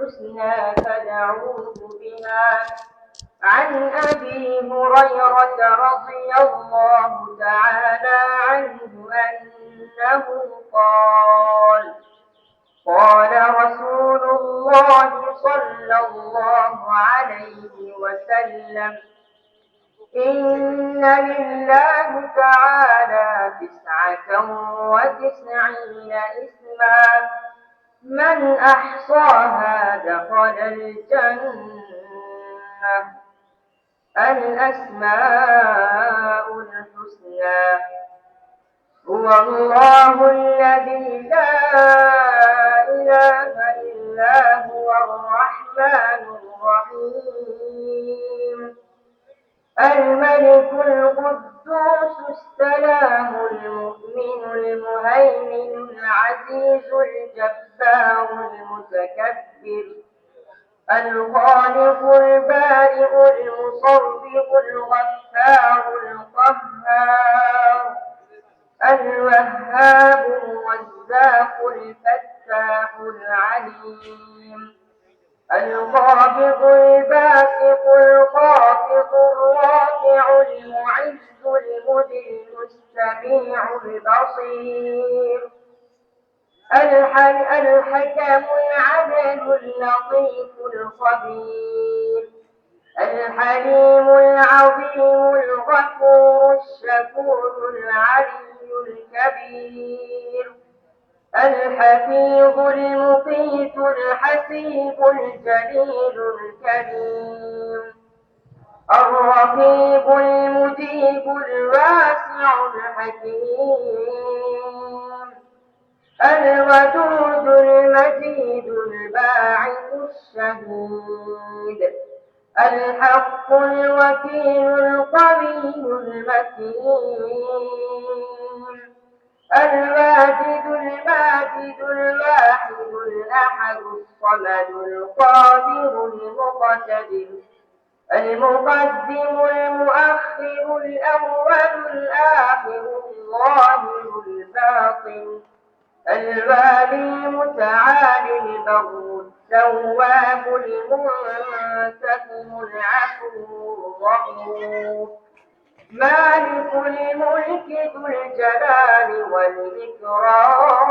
الحسنى فدعوه بها. عن أبي هريرة رضي الله تعالى عنه أنه قال قال رسول الله صلى الله عليه وسلم: إن لله تعالى 99 اسما من أحصاها دخل الجنة. الأسماء الحسنى: هو الله الذي لا إله إلا هو الرحمن الرحيم الملك القدوس السلام المؤمن المهيمن العزيز الجبار المتكبر الخالق البارئ المصور الغفار القهار الوهاب الرزاق الفتاح العليم القابض الباسط الخافض الرافع المعز المذل السميع البصير الحكم العدل اللطيف الخبير الحليم العظيم الغفور الشكور العلي الكبير الحفيظ المقيت الحسيب الجليل الكريم الرقيب المجيب الواسع الحكيم الودود المجيد الباعث الشهيد الحق الوكيل القوي المتين الواجد الماجد الواحد الأحد الصمد القادر المقتدر المقدم المؤخر الأول الآخر الظاهر الباطن الوالي المتعالي البر التواب المنتقم العفو الرؤوف مالك الملك ذو الجلال والإكرام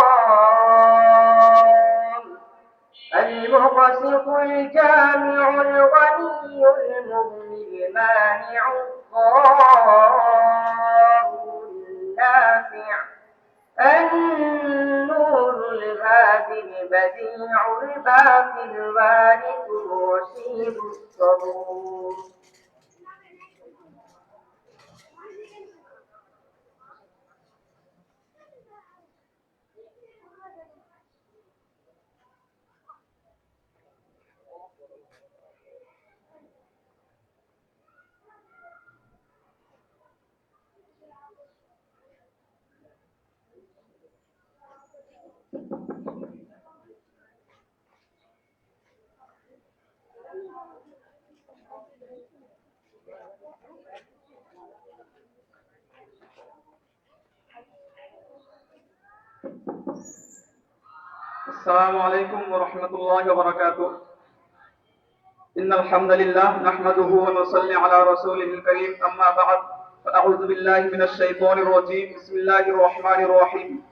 المقسط الجامع الغني المغني المانع الضار النافع النور الهادي البديع الباقي الوارث الرشيد الصبور. السلام عليكم ورحمة الله وبركاته. إن الحمد لله نحمده ونصلي على رسوله الكريم أما بعد فأعوذ بالله من الشيطان الرجيم بسم الله الرحمن الرحيم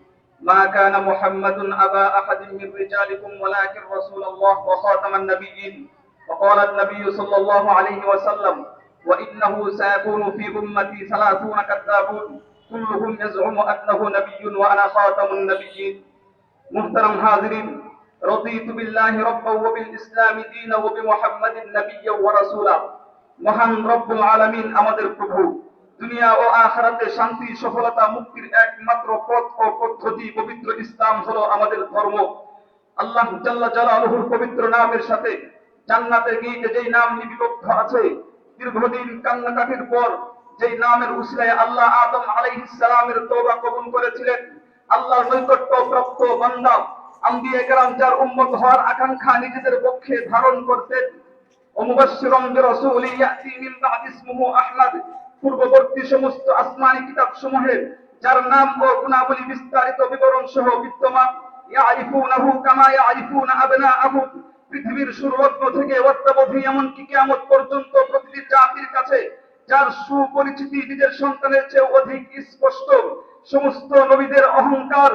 ما كان محمد أبا أحد من رجالكم ولكن رسول الله وخاتم النبيين وقال النبي صلى الله عليه وسلم وإنه سيكون في أمتي 30 كذابون كلهم يزعم أنه نبي وأنا خاتم النبيين। মুহতারাম হাজিরিন, রদিতু বিল্লাহি রাব্বান ওয়া বিল ইসলামি দীনা ওয়া বিমুহাম্মাদিন নাবিয়্যান ওয়া রাসূলা। মহান রব্বুল আলামিন আমাদের প্রভু, দুনিয়া ও আখিরাতে শান্তি সফলতা মুক্তির একমাত্র পথ ও পদ্ধতি পবিত্র ইসলাম হলো আমাদের ধর্ম। আল্লাহ জাল্লা জালালুহুর পবিত্র নামের সাথে জান্নাতে গিয়ে যেই নাম লিপিবদ্ধ আছে, দীর্ঘদিন কান্নাকাটির পর যেই নামের উসিলায় আল্লাহ আদম আলাইহিস সালামের তওবা কবুল করেছিলেন, আল্লাহর নৈকট্য প্রাপ্ত বান্দা আম্বিয়া কেরাম যার উম্মত হওয়ার আকাঙ্ক্ষা নিজেদের পক্ষে ধারণ করতেন, ওমুবাশশিরাম বিরাসূলিন ইয়াতি মিন বা'দি ইসমুহু আহমদ, পূর্ববর্তী সমস্ত আসমানী কিতাব সমূহে যার নাম ও গুণাবলী বিস্তারিত বিবরণ সহ বিদ্যমান, ইয়ারিফুনাহু কামা ইয়ারিফুনা আবনাআহুম, পৃথিবীর শুরুলগ্ন থেকে অদ্যাবধি এমনকি কিয়ামত পর্যন্ত প্রতিটি জাতির কাছে যার সুপরিচিতি নিজের সন্তানের চেয়ে অধিক স্পষ্ট, সমস্ত নবীদের অহংকার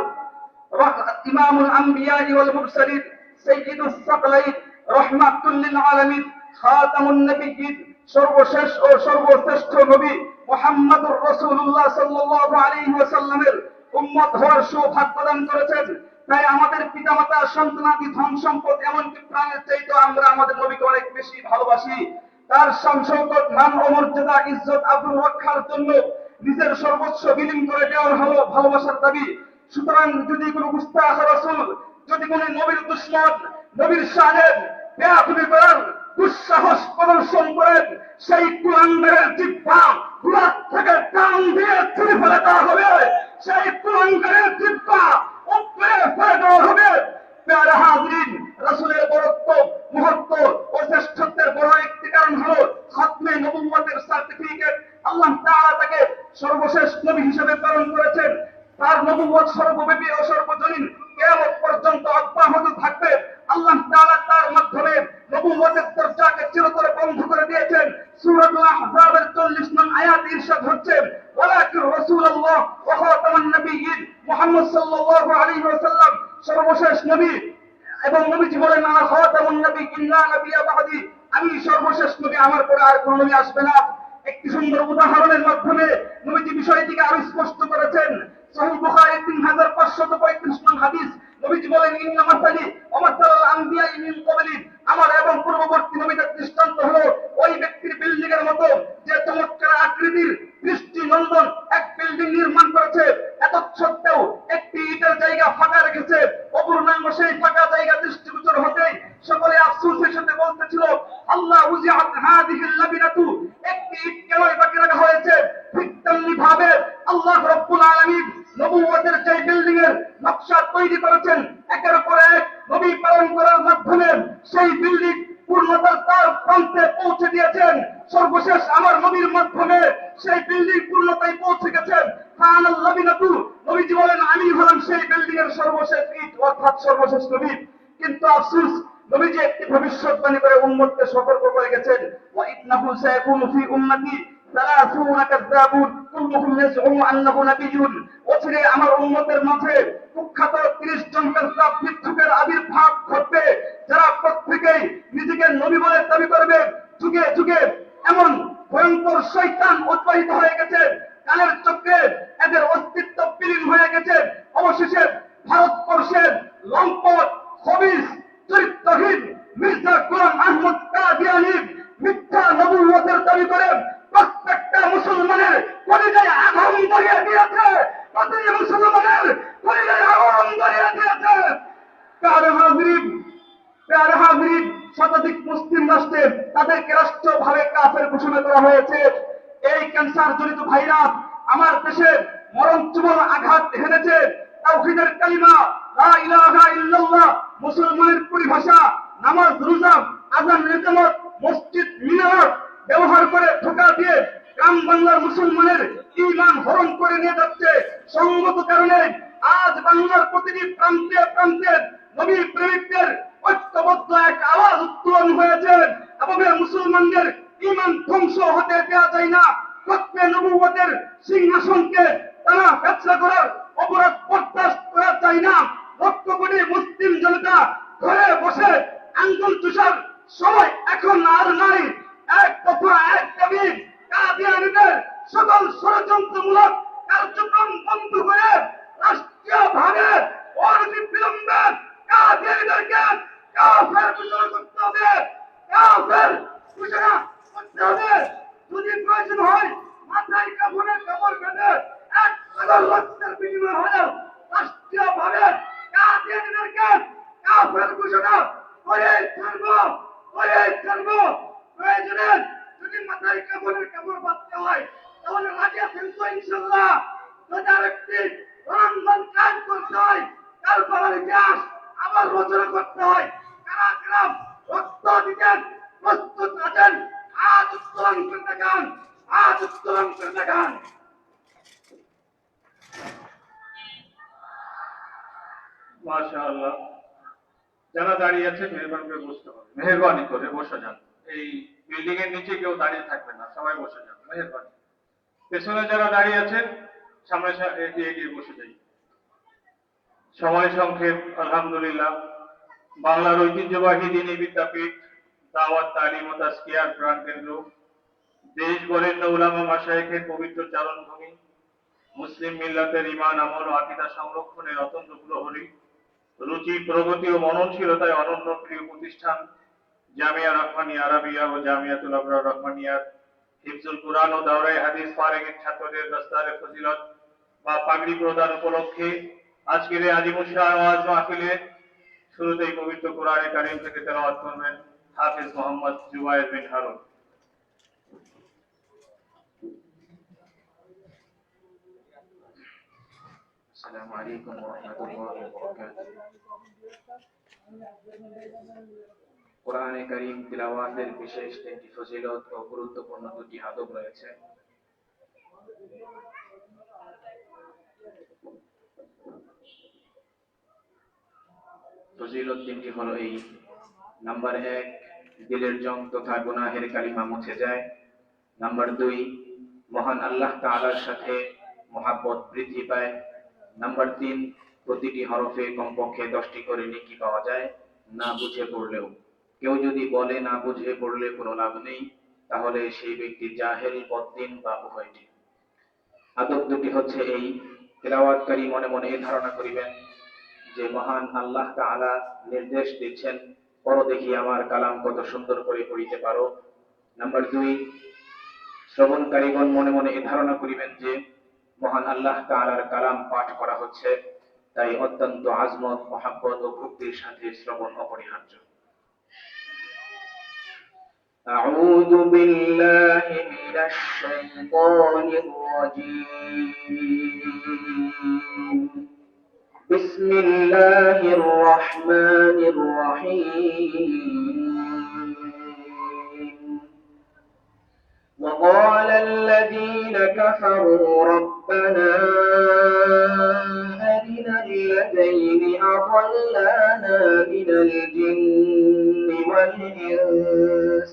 ইমামুল আম্বিয়া ওয়াল মুরসালিন সাইয়্যিদুস সাকলাইন রাহমাতুল লিল আলামিন খাতামুন নবিয়্যিন সর্বশেষ ও সর্বশ্রেষ্ঠ নবী মুহাম্মদুর রাসূলুল্লাহ সাল্লাল্লাহু আলাইহি ওয়াসাল্লামের উম্মত হওয়ার সৌভাগ্য প্রদান করেছেন। তাই আমাদের পিতামাতা, সন্তানাদি, ধন সম্পদ, এমনকি প্রাণের চাইতে আমরা আমাদের নবীকে অনেক বেশি ভালোবাসি। তার শান শওকত, মান ও মর্যাদা, ইজ্জত আবরু রক্ষার জন্য নিজের সর্বোচ্চ বিলীন করে দেওয়ার হলো ভালোবাসার দাবি। সুতরাং যদি কোনো গুস্তাখ রাসূল, যদি কোনো নবীর দুশমন নবীর শানের বেয়াদবি করেন, দুঃসাহস প্রদর্শন করেন, সেই কুলাঙ্গারের জিহ্বা গুলার থেকে টান দিয়ে ছুঁড়ে ফেলে দেওয়া হবে। সেই কুলাঙ্গারের জিহ্বা উপরে ফেলে দেওয়া হবে। প্যারা হাজরিন, রাসূলের বরত্ব, মহত্ব ও শ্রেষ্ঠত্বের বড় একটি কারণ হলো খতমে নবুয়্যতের সার্টিফিকেট। আল্লাহ তাআলা তাকে সর্বশেষ নবী হিসেবে প্রেরণ করেছেন। তার নবুয়্যত সর্বব্যাপী ও সর্বজনীন কিয়ামত পর্যন্ত অব্যাহত থাকবে। আল্লাহ তাআলা তার মাধ্যমে নবুয়্যতের দরজাকে চিরতরে বন্ধ করে দিয়েছেন। সূরাতুল আহজাবের 40 নং আয়াতে ইরশাদ হচ্ছে, ওয়ালাকিন রাসূলুল্লাহ ওয়া খাতামুন নবিয়্যিন, মুহাম্মদ সাল্লাল্লাহু আলাইহি ওয়াসাল্লাম সর্বশেষ নবী। এবং নবীজি বলেন, আনা খাতামুন নবিয়্যিন লা নাবিয়্যা বা'দি, আমি সর্বশেষ নবী, আমার পরে আর কোন নবী আসবে না। একটি সুন্দর উদাহরণের মাধ্যমে নবীজি বিষয়টিকে আরো স্পষ্ট করেছেন। সহিহ বুখারী 3535 নং হাদিস, নবীজি বলেন, ইন্না মাসালি ওয়া মাসালুল আম্বিয়া মিন ক্বাবলি, আমার এবং পূর্ববর্তী নবীদের দৃষ্টান্ত হলো ওই ব্যক্তির বিল্ডিং এর মতো যে চমৎকার আকৃতির দৃষ্টি নন্দন এক বিল্ডিং নির্মাণ করেছে, এত সত্ত্বেও একটি ইটের জায়গা ফাঁকা রেখেছে। অপূর্ণাঙ্গ সেই ফাঁকা জায়গা দৃষ্টিগোচর হতেই সকলে আফসোসের সাথে বলতেছিল, আল্লাহ উজিআত হাযিহিল লাবিনাতু, একটি ইট কেন বাকি রাখা হয়েছে? ঠিক তেমনি ভাবে আল্লাহ রাব্বুল আলামিন নবুয়তের যে বিল্ডিং এর নকশা তৈরি করেছেন, একের পর এক নবী প্রেরণ করার মাধ্যমে সেই বিল্ডিং পূর্ণতার তার প্রান্তে পৌঁছে দিয়েছেন। সর্বশেষ আমার নবীর মাধ্যমে সেই বিল্ডিং পূর্ণতায় পৌঁছে গেছেন। ফানাল লাবিনাতু, নবীজি বলেন, আমি হলাম সেই বিল্ডিং এর সর্বশেষ ইট, অর্থাৎ সর্বশেষ নবী। কিন্তু আফসোস, নবীজি একটি ভবিষ্যৎবাণী করে উম্মতকে সতর্ক করে গেছেন, ওয়া ইন্নাহু সায়াকুনু ফি উম্মতি 30 কাযাবুন কুল্লুহুম ইয়াজউমু আন্নাহু নাবিয়্যুন, অচিরে আমার উম্মতের মাঝে কুখ্যাত 30 জন কাযযাব মিথ্যুকের আবির্ভাব ঘটবে, যারা প্রত্যেকেই নিজেকে নবী বলে দাবি করবে। যুগে যুগে এমন ভয়ঙ্কর শয়তান উদ্বাহিত হয়ে গেছে, কালের চক্রে এদের অস্তিত্ব বিলীন হয়ে গেছে। অবশেষে ভারতবর্ষের লম্পট, খবিস, চরিত্রহীন মির্জা গোলাম আহমদ কাদিয়ানী মিথ্যা নবুয়তের দাবি করে প্রত্যেকটা মুসলমানের কলিজায় আগুন ধরিয়ে দিয়েছে। প্রতিটি মুসলমানের কলিজায় আগুন ধরিয়ে দিয়েছে। প্যারা হাজরিন, শতাধিক মুসলিম রাষ্ট্রে তাদেরকে রাষ্ট্রভাবে কাফের ঘোষণা করা হয়েছে। এই ক্যান্সার জনিত ভাইরাস আমার দেশে মরণ চুমল আঘাত হেনেছে। তাওহীদের কালিমা লা ইলাহা ইল্লাল্লাহ মুসলমানের পরিভাষা, নামাজ, রোজা, আযান, ইকামত, মসজিদ, মিনার ব্যবহার করে ধোঁকা দিয়ে গ্রাম বাংলার মুসলমানের ঈমান হরণ করে নিয়ে যাচ্ছে। সঙ্গত কারণে আজ বাংলার প্রতিটি প্রান্তে প্রান্তে নবী প্রেমিকদের ঐক্যবদ্ধ এক আওয়াজ উত্তোলন হয়েছে। এভাবে মুসলমানদের ঈমান ধ্বংস হতে দেওয়া যায় না। খতমে নবুয়তের সিংহাসনকে তারা ব্যবসা করার অপরাধ বরদাস্ত করা যায় না। লক্ষ কোটি মুসলিম জনতা ঘরে বসে আঙ্গুল চুষার সময় এখন আর নাই। এক দফা এক দাবি, কাদিয়ানীদের সকল ষড়যন্ত্রমূলক কার্যক্রম বন্ধ করে রাষ্ট্রীয়ভাবে অনতিবিলম্বে কাদিয়ানীদেরকে কাফের ঘোষণা করতে হবে। কাফের ঘোষণা করতে হবে। যদি প্রয়োজন হয় মাথায় কাপড়ের কাপড় বেঁধে 1,000 লক্ষের বিনিময় হলেও রাষ্ট্রীয়ভাবে কাদিয়ানীদেরকে কাফের ঘোষণা করে ছাড়বো, করে ছাড়বো। প্রয়োজনে যদি মাথায় কাপড়ের কাপড় বাঁধতে হয় তাহলে রাজি আছেন তো ইনশাল্লাহ? যদি আরেকটি রণাঙ্গন কাজ করতে হয়, কারবালার ইতিহাস আবার রচনা করতে হয়, কারা কারা রক্ত দিতেন প্রস্তুত আছেন? আজ উত্তোলন করে দেখান, আজ উত্তোলন করে দেখান। মাশাআল্লাহ। যারা দাঁড়িয়ে আছেন মেহরবানি করে বসতে হবে, মেহরবানি করে বসে যান। এই বিল্ডিং এর নিচে কেউ দাঁড়িয়ে থাকবেন না, সবাই বসে যান মেহরবানি। পেছনে যারা দাঁড়িয়ে আছেন সামনে এগিয়ে এগিয়ে বসে যাই। সময় সংক্ষেপ। আলহামদুলিল্লাহ, বাংলার ঐতিহ্যবাহী দ্বীনি বিদ্যাপীঠ দাওয়াত তালিম ও তাজকিয়ার প্রাণকেন্দ্র, দেশ বরেণ্য উলামা মাশায়েখের পবিত্র চারণভূমি, মুসলিম মিল্লাতের ঈমান আমল ও আকীদা সংরক্ষণের অত্যন্ত প্রহরী, রুচি প্রগতি ও মননশীলতায় অনন্য প্রিয় প্রতিষ্ঠান জামিয়া রহমানিয়া আরাবিয়া ও জামিয়াতুল আবরার রহমানিয়ার হিফজুল কুরআন ও দাওরায়ে হাদিস ফারেগের ছাত্রদের দস্তারে ফজিলত বা পাগড়ি প্রদান উপলক্ষে আজকের এই আজিমুল শাহ ওয়াজ মাহফিলে শুরুতেই পবিত্র কোরআনে কারীম থেকে তেলাওয়াত করবেন হাফেজ মোহাম্মদ জুবায়ের বিন হারুন। আসসালামু আলাইকুম ওয়া রাহমাতুল্লাহি ওয়া বারাকাতুহু। কোরআনে কারীম তিলাওয়াতের বিশেষ তিনটি ফজিলত ও গুরুত্বপূর্ণ দুটি আদব রয়েছে। ফজিলত তিনটি হলো এই: নাম্বার 1, দিলের জং তথা গুনাহের কালিমা মুছে যায়। নাম্বার 2, মহান আল্লাহ তাআলার সাথে মহাব্বত বৃদ্ধি পায়। নাম্বার 3, প্রতিটি হরফে কমপক্ষে 10টি করে নেকি পাওয়া যায় না বুঝে পড়লেও। কেউ যদি বলে না বুঝে পড়লে কোনো লাভ নেই, তাহলে সেই ব্যক্তি জাহেল, বদ্দিন বা উভয়টি। আদব দুটি হচ্ছে এই: তেলাওয়াতকারী মনে মনে এই ধারণা করিবেন যে মহান আল্লাহ তাআলা নির্দেশ দিচ্ছেন, পড়ো দেখি আমার কালাম কত সুন্দর করে পড়িতে পারো। নাম্বার 2, শ্রবণকারীগণ মনে মনে এই ধারণা করিবেন যে মহান আল্লাহ তাআলার কালাম পাঠ করা হচ্ছে, তাই অত্যন্ত আজমত, মহাব্বত ও ভক্তির সাথে শ্রবণ অপরিহার্য। أعوذ بالله من الشيطان الرجيم. بسم الله الرحمن الرحيم. وقال الذين كفروا ربنا أرنا الذين أضلانا من الجن والإنس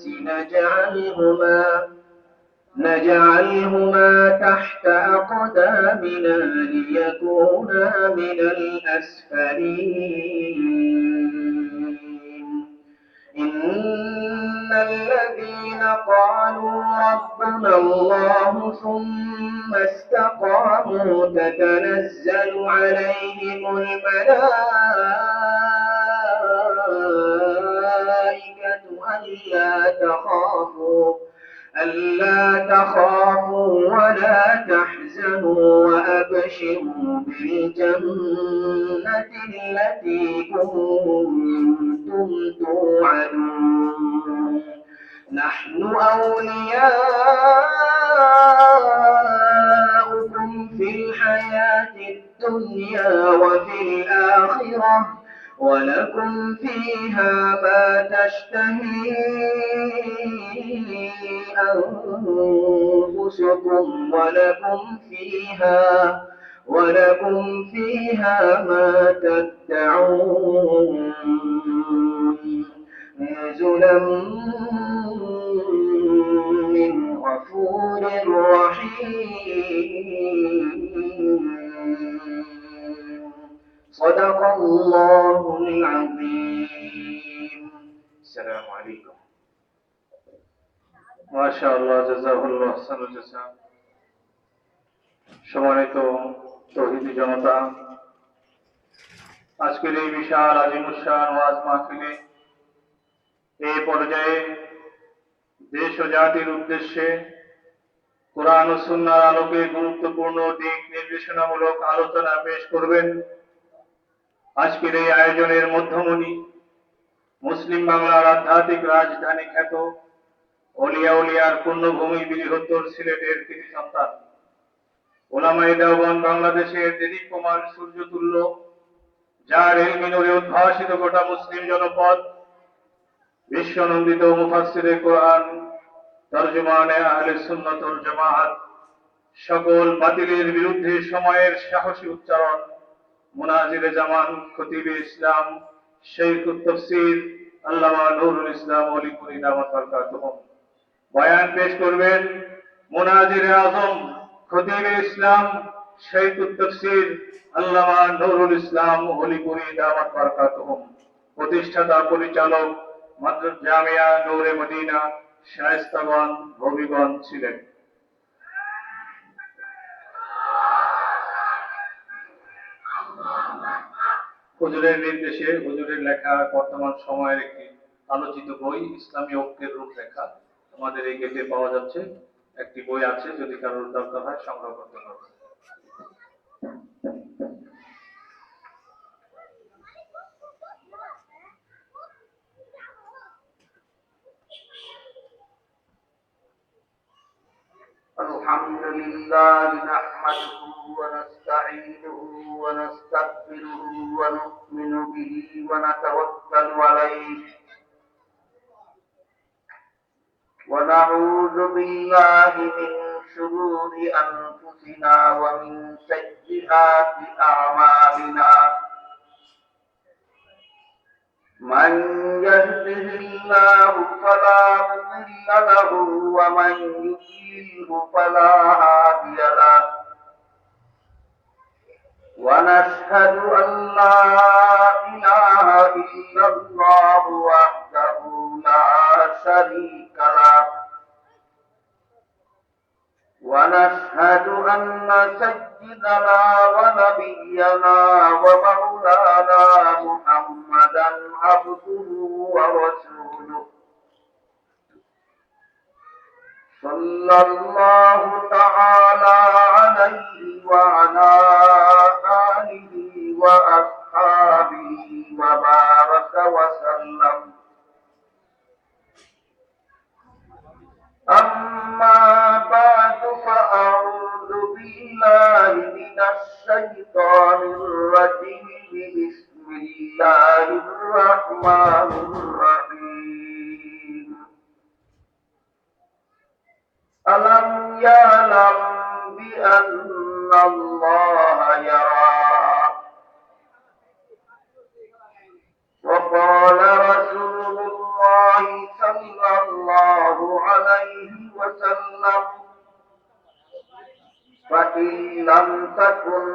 نجعلهما تحت أقدامنا ليكونا من الأسفلين. إن الذين قالوا ربنا الله ثم استقاموا تتنزل عليهم الملائكة ألا تخافوا ولا تحزنوا وأبشروا بالجنة التي كنتم توعدون. نحن أولياؤكم في الحياة الدنيا وفي الآخرة ولكم فيها ما تشتهي أنفسكم ولكم فيها ما تدعون. نزلا من غفور رحيم. صدق الله العظيم. السلام عليكم. ما شاء الله, জাযাকাল্লাহু আহসানুল জাযা। সম্মানিত তৌহিদি জনতা, আজকের এই বিশাল আজিমুল শান ওয়াজ মাহফিলে এই পর্যায়ে দেশ ও জাতির উদ্দেশ্যে কোরআন ও সুন্নাহর আলোকে গুরুত্বপূর্ণ দিক নির্দেশনামূলক আলোচনা পেশ করবেন আজকের এই আয়োজনের মধ্যমণি, মুসলিম বাংলার আধ্যাত্মিক রাজধানী খ্যাত অলিয়া উলিয়ার পূর্ণভূমি বৃহত্তর সিলেটের কৃতি সন্তান, ওলামায়ে দেওবন্দ বাংলাদেশের দেদীপ্যমান সূর্যতুল্য, যার ইলমি নূরে উদ্ভাসিত গোটা মুসলিম জনপদ, বিশ্বনন্দিত মুফাসসিরে কোরআন, তরজমানে আহলে সুন্নাত ওয়াল জামাআত, সকল বাতিলের বিরুদ্ধে সময়ের সাহসী উচ্চারণ, মুনাজিরে জামান, খতিবে ইসলাম, শাইখুত তাফসীর আল্লামা নুরুল ইসলাম ওলিপুরী দামাত বরকাতুহুম। বয়ান পেশ করবেন মুনাজির আজম খতিবে ইসলাম শাইখুত তাফসীর আল্লামা নুরুল ইসলাম ওলিপুরী দামাত বরকাতুহুম। প্রতিষ্ঠাতা পরিচালক মাদ্রাসা জামিয়া নূরে মদিনা শায়েস্তাগঞ্জ হবিগঞ্জ ছিলেন। হুজুরের নির্দেশে হুজুরের লেখা বর্তমান সময়ের একটি আলোচিত বই ইসলামী ঐক্যের রূপরেখা আমাদের এই গেটে পাওয়া যাচ্ছে। একটি বই আছে, যদি কারোর দরকার হয় সংগ্রহ করতে পারবেন। الحمد لله نحمده ونستعينه ونستغفره ونؤمن به ونتوكل عليه ونعوذ بالله من شرور أنفسنا ومن سيئات أعمالنا من يهده الله فلا مضل له ومن يضلله فلا هادي له ونشهد أن لا إله إلا الله وحده لا شريك له ونشهد أن سيدنا ونبينا ومولانا محمدا عبده ورسوله صلى الله تعالى عليه وعلى آله وأصحابه وبارك وسلم. أما بعد فأعوذ بالله من الشيطان الرجيم. بسم الله الرحمن الرحيم. ألم يعلم بأن الله يرى. وقال رسول الله صلى الله عليه وسلم فإن لم تكن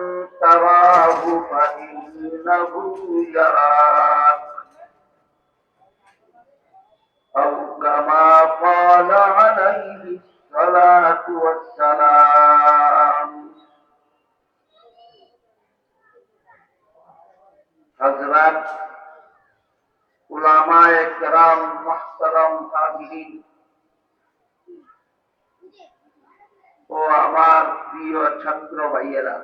تراه فإنه يراك أو كما قال عليه الصلاة والسلام. حضرات উলামায়ে কেরাম, মুহতারাম হাজিরিন ও আমার প্রিয় ছাত্র ভাইয়েরা,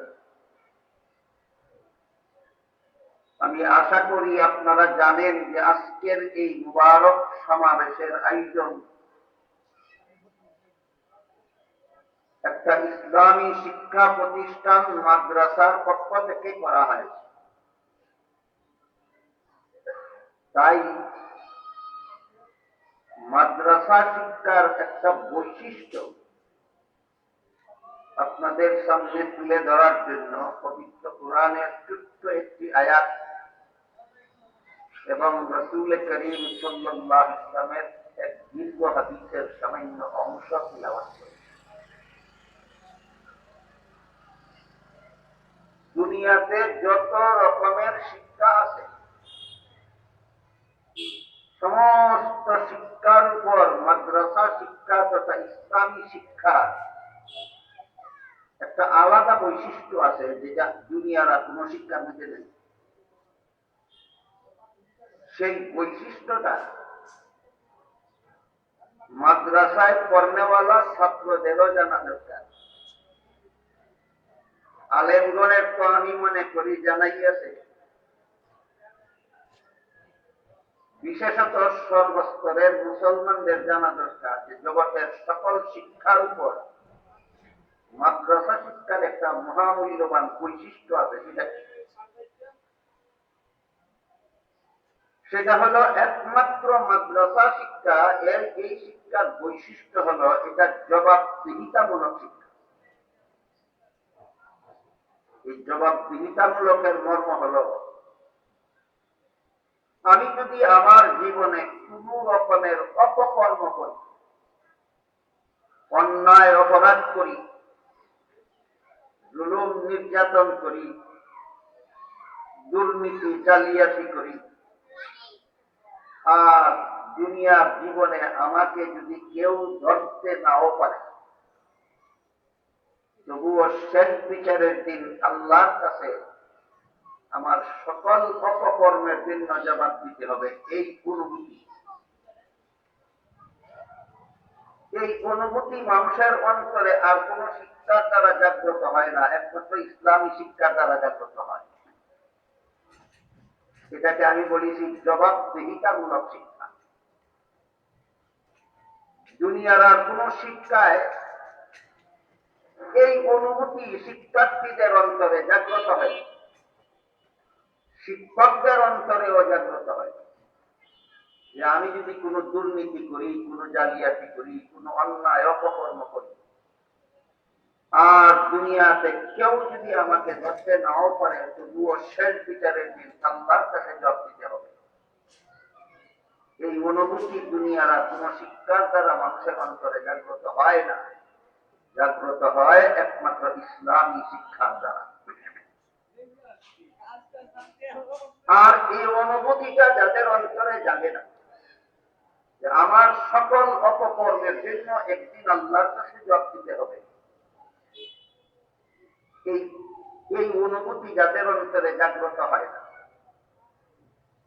আমি আশা করি আপনারা জানেন যে আজকের এই মুবারক সমাবেশের আয়োজন একটা ইসলামী শিক্ষা প্রতিষ্ঠান মাদ্রাসার পক্ষ থেকে করা হয়েছে। তাই মাদ্রাসা শিক্ষার একটা বৈশিষ্ট্য আপনাদের সামনে তুলে ধরার জন্য পবিত্র কোরআনের ছোট্ট একটি আয়াত এবং রাসূল করিম সাল্লাল্লাহু আলাইহি ওয়াসাল্লামের এক দীর্ঘ হাদিসের সামান্য অংশ তিলাওয়াত করি। দুনিয়াতে যত রকমের শিক্ষা আছে, সমস্ত শিক্ষার উপর মাদ্রাসা শিক্ষা তথা ইসলামী শিক্ষা একটা আলাদা বৈশিষ্ট্য আছে, যেটা দুনিয়ার আর কোন শিক্ষার মধ্যে নেই। সেই বৈশিষ্ট্যটা মাদ্রাসায় পড়নেওয়ালা ছাত্রদেরও জানা দরকার। আলেমগণের তো আমি মনে করি জানাই আছে, বিশেষত সর্বস্তরের মুসলমানদের জানা দরকার যে জগতের সকল শিক্ষার উপর মাদ্রাসা শিক্ষার একটা মহামূল্যবান বৈশিষ্ট্য আছে। সেটা হলো একমাত্র মাদ্রাসা শিক্ষা, এর এই শিক্ষার বৈশিষ্ট্য হলো এটা জবাবদিহিতামূলক শিক্ষা। এই জবাবদিহিতামূলকের মর্ম হলো আমি যদি আমার জীবনে কোন রকমের অপকর্ম করি, অন্যায় অপরাধ করি, জুলুম নির্যাতন করি, দুর্নীতি জালিয়াতি করি, আর দুনিয়ার জীবনে আমাকে যদি কেউ ধরতে নাও পারে, তবুও শেষ বিচারের দিন আল্লাহর কাছে আমার সকল অপকর্মের জন্য জবাব দিতে হবে। এই অনুভূতি মানুষের অন্তরে আর কোন শিক্ষার দ্বারা জাগ্রত হয় না, একমাত্র ইসলামী শিক্ষার দ্বারা জাগ্রত হয়। এটাকে আমি বলেছি জবাবদিহিতামূলক শিক্ষা। দুনিয়ার আর কোন শিক্ষায় এই অনুভূতি শিক্ষার্থীদের অন্তরে জাগ্রত হয়, শিক্ষকদের অন্তরেও জাগ্রত হয় যে আমি যদি কোনো দুর্নীতি করি, কোনো জালিয়াতি করি, কোনো অন্যায় অপকর্ম করি, আর দুনিয়াতে কেউ যদি আমাকে ধরতে নাও পারে, তবুও শেষ বিচারের দিন আল্লাহর কাছে জবাব দিতে হবে। এই অনুভূতি দুনিয়ার আর কোন শিক্ষার দ্বারা মানুষের অন্তরে জাগ্রত হয় না, জাগ্রত হয় একমাত্র ইসলামী শিক্ষার দ্বারা। আর এই অনুভূতিটা যাদের অন্তরে জাগে না, যে আমার সকল অপকর্মের জন্য একদিন আল্লাহর কাছে জবাব দিতে হবে, এই অনুভূতি যাদের অন্তরে জাগ্রত হয় না,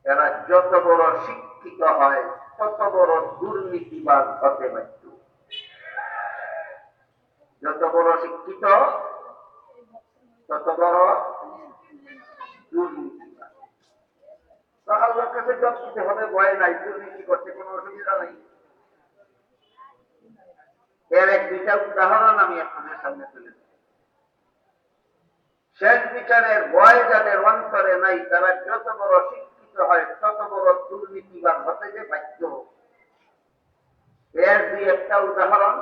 এরা যত বড় শিক্ষিত হয় তত বড় দুর্নীতিবাদ হতে বাধ্য। যত বড় শিক্ষিত তত বড় দুর্নীতিবাদ। আল্লাহর কাছে জবাব দিতে হবে, ভয় নাই, দুর্নীতি করতে কোনো অসুবিধা নাই। এর এক দুইটা উদাহরণ আমি আপনাদের সামনে তুলে দিই। শেষ বিচারের ভয় যাদের অন্তরে নাই, তারা যত বড় শিক্ষিত হয় তত বড় দুর্নীতিবাদ হতে যে বাধ্য। এর দুই একটা উদাহরণ।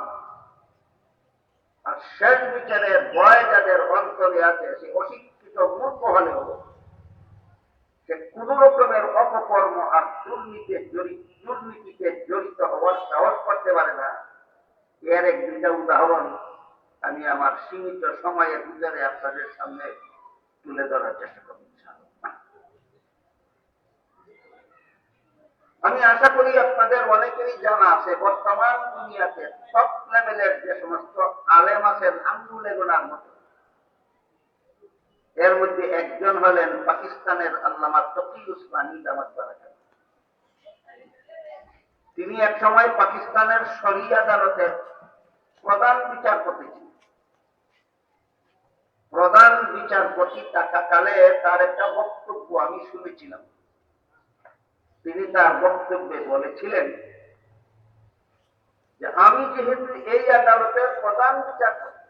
আর শেষ বিচারের ভয় যাদের অন্তরে আছে, সে অশিক্ষিত মূর্খ হলেও সে কোন রকমের অপকর্ম আর দুর্নীতিতে জড়িত হওয়ার সাহস করতে পারে না। এর এক দুইটা উদাহরণ আমি আমার সীমিত সময়ের ভিতরে আপনাদের সামনে তুলে ধরার চেষ্টা করব। আমি আশা করি আপনাদের অনেকেরই জানা আছে, বর্তমান দুনিয়াতে টপ লেভেলের যে সমস্ত আলেম আছেন আঙ্গুলে গোনার মতো, এর মধ্যে একজন হলেন পাকিস্তানের আল্লামা তকি উসমানী দামাত বারাকাত। তিনি এক সময় পাকিস্তানের শরিয়া আদালতের প্রধান বিচারপতি ছিলেন। প্রধান বিচারপতি থাকাকালে তার একটা বক্তব্য আমি শুনেছিলাম। তিনি তার বক্তব্যে বলেছিলেন যে আমি যেহেতু এই আদালতের প্রধান বিচারপতি,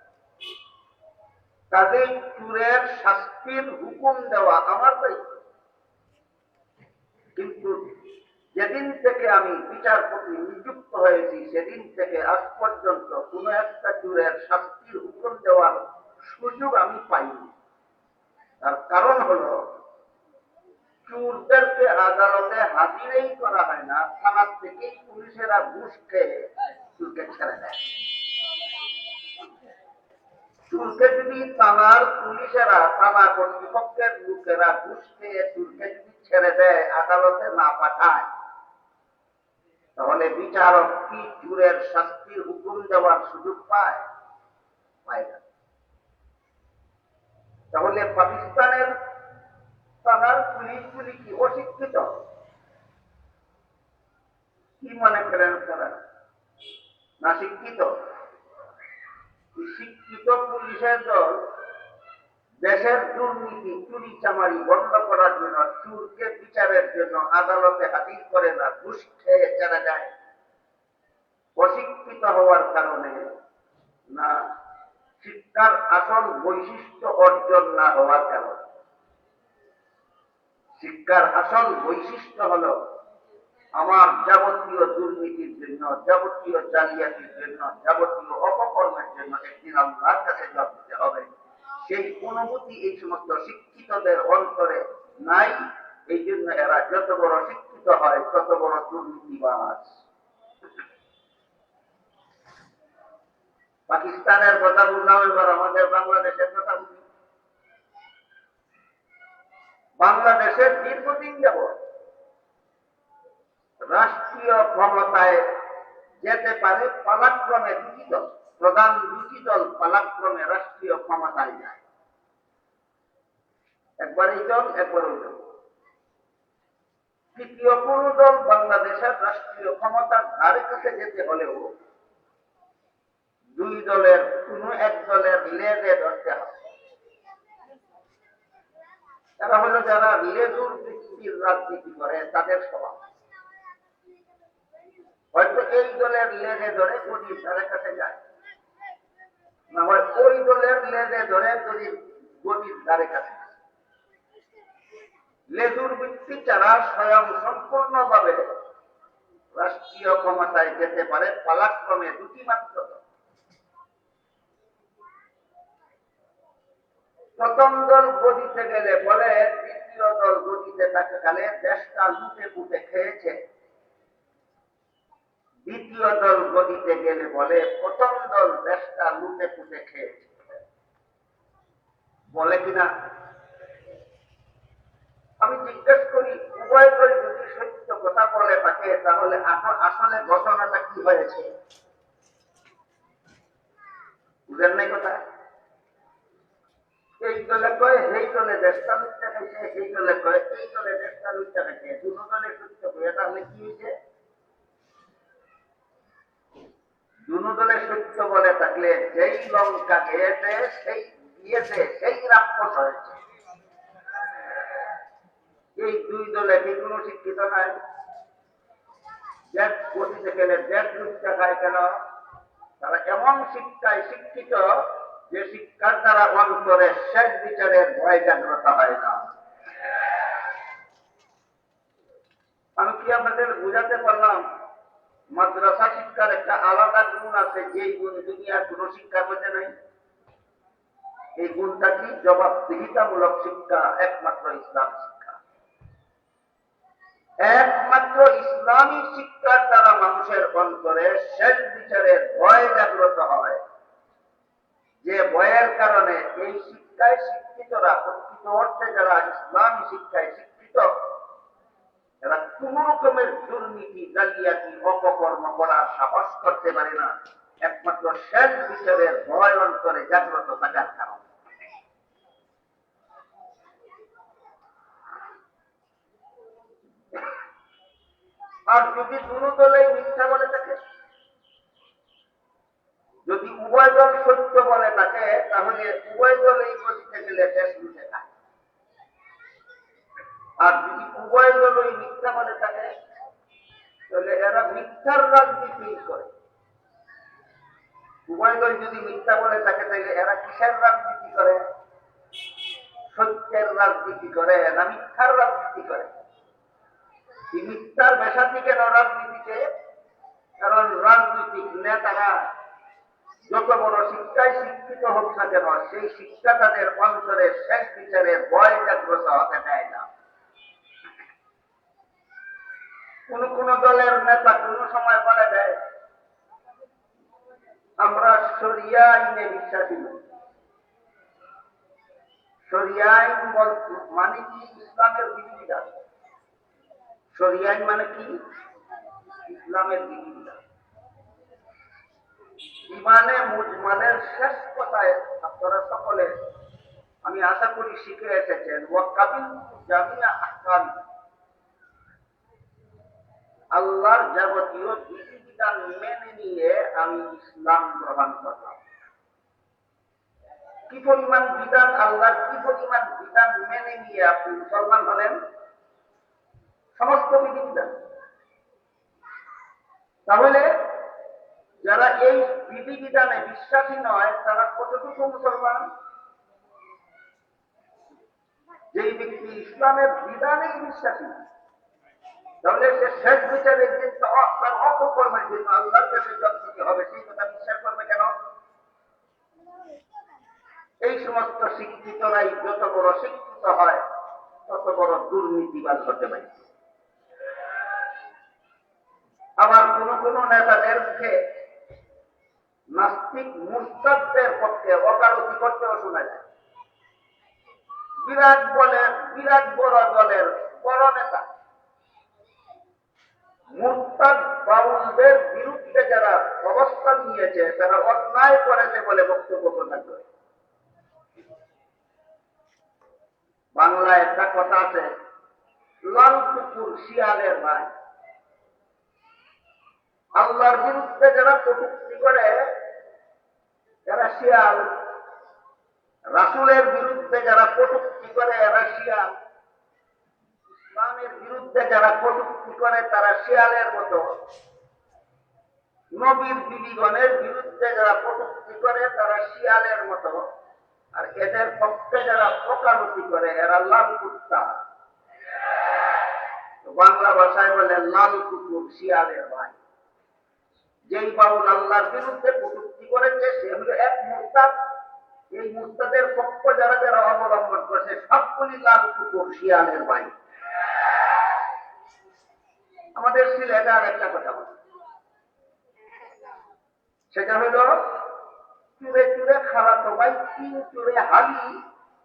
তাদের চোরের শাস্তির হুকুম দেওয়া আমার দায়িত্ব। কিন্তু যেদিন থেকে আমি বিচারপতি নিযুক্ত হয়েছি, সেদিন থেকে আজ পর্যন্ত কোন একটা চোরের শাস্তির হুকুম দেওয়ার সুযোগ আমি পাইনি। তার কারণ হলো, চোরদেরকে আদালতে হাজিরেই করা হয় না, থানার থেকেই পুলিশেরা ঘুষ খেয়ে চোরকে ছেড়ে দেয়। চোরকে যদি থানার পুলিশেরা, থানা কর্তৃপক্ষের লোকেরা ঘুষ খেয়ে চোরকে যদি ছেড়ে দেয়, আদালতে না পাঠায়, তাহলে বিচারক কি চোরের শাস্তির হুকুম দেওয়ার সুযোগ পায়? পায় না। তাহলে পাকিস্তানের থানার পুলিশগুলি কি অশিক্ষিত? কি মনে করেন তারা? না শিক্ষিত? শিক্ষিত পুলিশের দল দেশের দুর্নীতি চুরি চামারি বন্ধ করার জন্য, চোরকে বিচারের জন্য আদালতে হাজির করে না, ঘুষ খেয়ে ছেড়ে যায়। অশিক্ষিত হওয়ার কারণে না, শিক্ষার আসল বৈশিষ্ট্য অর্জন না হওয়ার কারণে। শিক্ষার আসল বৈশিষ্ট্য হলো আমার যাবতীয় দুর্নীতির জন্য, যাবতীয় জালিয়াতির জন্য, যাবতীয় অপকর্মের জন্য একদিন আল্লাহর কাছে জবাব দিতে হবে। সেই অনুভূতি এই সমস্ত শিক্ষিতদের অন্তরে নাই, এই জন্য এরা যত বড় শিক্ষিত হয় তত বড় দুর্নীতিবাজ। পাকিস্তানের কথা বললাম, এবার আমাদের বাংলাদেশের কথা বলি। বাংলাদেশের দীর্ঘদিন যাবৎ রাষ্ট্রীয় ক্ষমতায় যেতে পারে পালাক্রমে দুটি দল, প্রধান দুটি দল পালাক্রমে রাষ্ট্রীয় ক্ষমতায় যায়। একবার এই দল, একবার ওই দল। তৃতীয় কোন দল বাংলাদেশের রাষ্ট্রীয় ক্ষমতার ধারে কাছে যেতে হলেও দুই দলের কোন এক দলের লেজে ধরতে হবে। তারা হলো যারা লেজুর ভিত্তির রাজনীতি করে, তাদের স্বভাব। হয়তো এই দলের লেজে ধরে গদির ধারে কাছে যায়, না হয় ওই দলের লেজে ধরে গদির ধারে কাছে। লেজুর ভিত্তি যারা স্বয়ং সম্পূর্ণভাবে রাষ্ট্রীয় ক্ষমতায় যেতে পারে পালাক্রমে দুটি মাত্র দল। প্রথম দল গদিতে গেলে বলে দ্বিতীয় দল গদিতে থাকাকালে দেশটা লুটে পুটে খেয়েছে। দ্বিতীয় দল গদিতে গেলে বলে প্রথম দল দেশটা লুটে পুটে খেয়েছে। বলে কিনা? আমি জিজ্ঞেস করি, উভয় দল যদি সত্য কথা বলে থাকে তাহলে আসলে ঘটনাটা কি হয়েছে? বুঝেন নাই কথা? এই দলে কয় এই দলে দেশটা লুটতে খাইছে, এই দলে কয় এই দলে দেশটা লুটতে খাইছে। দুটো দলে সত্য কয়ে তাহলে কি হয়েছে? দুটো দলে সত্য বলে থাকলে যেই লঙ্কা গিয়েছে সেই গিয়েছে সেই রাক্ষস হয়েছে। এই দুই দলে কি কোনো শিক্ষিত নাই? দেশ গতিতে গেলে দেশ লুটতে খায় কেন? তারা এমন শিক্ষায় শিক্ষিত যে শিক্ষার দ্বারা অন্তরে শেষ বিচারের ভয় জাগ্রত হয় না। আমি কি আপনাদের বুঝাতে পারলাম? মাদ্রাসা শিক্ষার একটা আলাদা গুণ আছে, যেই গুণ দুনিয়ার কোন শিক্ষার মধ্যে নেই। এই গুণটা কি? জবাবদিহিতামূলক শিক্ষা। একমাত্র ইসলাম শিক্ষা। একমাত্র ইসলামী শিক্ষার দ্বারা মানুষের অন্তরে শেষ বিচারের ভয় জাগ্রত হয়, যে ভয়ের কারণে এই শিক্ষায় শিক্ষিতরা, প্রকৃত অর্থে যারা ইসলামী শিক্ষায় শিক্ষিত, এরা কোন রকমের দুর্নীতি, জালিয়াতি, অপকর্ম করার সাহস করতে পারে না, একমাত্র শেষ বিচারের ভয় অন্তরে জাগ্রত থাকার কারণ। আর যদি দুটো দলে মিথ্যা বলে থাকে, যদি উভয় দল সত্য বলে থাকে, তাহলে উভয় দলেই বলতে গেলে দেশ লুটে থাকে। আর যদি উভয় দলই মিথ্যা বলে থাকে, তাহলে এরা মিথ্যার রাজনীতি করে। উভয় দল যদি মিথ্যা বলে থাকে, তাহলে এরা কিসের রাজনীতি করে? সত্যের রাজনীতি করে না মিথ্যার রাজনীতি করে? এই মিথ্যার বেশাতি কেন রাজনীতিতে? কারণ রাজনৈতিক নেতারা যত বড় শিক্ষায় শিক্ষিত হোক না কেন, সেই শিক্ষা তাদের অন্তরে শেষ বিচারের ভয় জাগ্রত হতে দেয় না। কোন কোন দলের নেতা কোন সময় বলে দেয়, আমরা শরিয়া আইনে বিশ্বাসী নই। শরিয়া আইন মানে কি? ইসলামের বিধিবিধান। শরিয়া আইন মানে কি? ইসলামের বিধিবিধান। ইমানে মুজমালের শেষ কথায় আপনারা সকলে আমি আশা করি শিখে এসেছেন, ওয়াকাবিল জামিয়া আহকাম, আল্লাহর যাবতীয় বিধিবিধান মেনে নিয়ে আমি ইসলাম গ্রহণ করলাম। কি পরিমাণ বিধান, আল্লাহর কি পরিমাণ বিধান মেনে নিয়ে আপনি মুসলমান হলেন? সমস্ত বিধিবিধান। তাহলে যারা এই বিধিবিধানে বিশ্বাসী নয়, তারা কতটুকু মুসলমান? যেই ব্যক্তি ইসলামের বিধানেই বিশ্বাসী, তাহলে সে শেষ বিচারের দিন তার অপকর্মের জন্য আল্লাহর কাছে জবাব দিতে হবে, সেই কথা বিশ্বাস করবে কেন? এই সমস্ত শিক্ষিতরাই যত বড় শিক্ষিত হয়, তত বড় দুর্নীতিবাদ হতে পারে। আবার কোন কোন নেতাদের মুখে নাস্তিক মুরতাদদের পক্ষে ওকালতি করতেও শোনা যায়। বিরাট বড় দলের বড় নেতা মুরতাদ বাউলদের বিরুদ্ধে যারা অবস্থান নিয়েছে তারা অন্যায় করেছে বলে বক্তব্য প্রদান করে। বাংলায় একটা কথা আছে, লাল কুকুর শিয়ালের ভাই। আল্লাহর বিরুদ্ধে যারা কটূক্তি করে এরা শিয়াল, রাসূলের বিরুদ্ধে যারা কটূক্তি করে এরা শিয়াল, ইসলামের বিরুদ্ধে যারা কটূক্তি করে তারা শিয়ালের মতো, নবীর বিবিগণের বিরুদ্ধে যারা কটূক্তি করে তারা শিয়ালের মতো, আর এদের পক্ষে যারা ওকালতি করে এরা লাল কুত্তা। বাংলা ভাষায় বলে লাল কুকুর শিয়ালের ভাই। যেই বাউল আল্লাহর বিরুদ্ধে কটূক্তি করেছে সে হলো এক মুরতাদ। এই মুরতাদের পক্ষ যারা যারা অবলম্বন করেছে সবগুলি লাল কুকুর শিয়ালের ভাই। আমাদের সিলেটে আর একটা কথা বলে, সেটা হলো চুরে চুরে খালাতো ভাই, 3 চুরে হালি,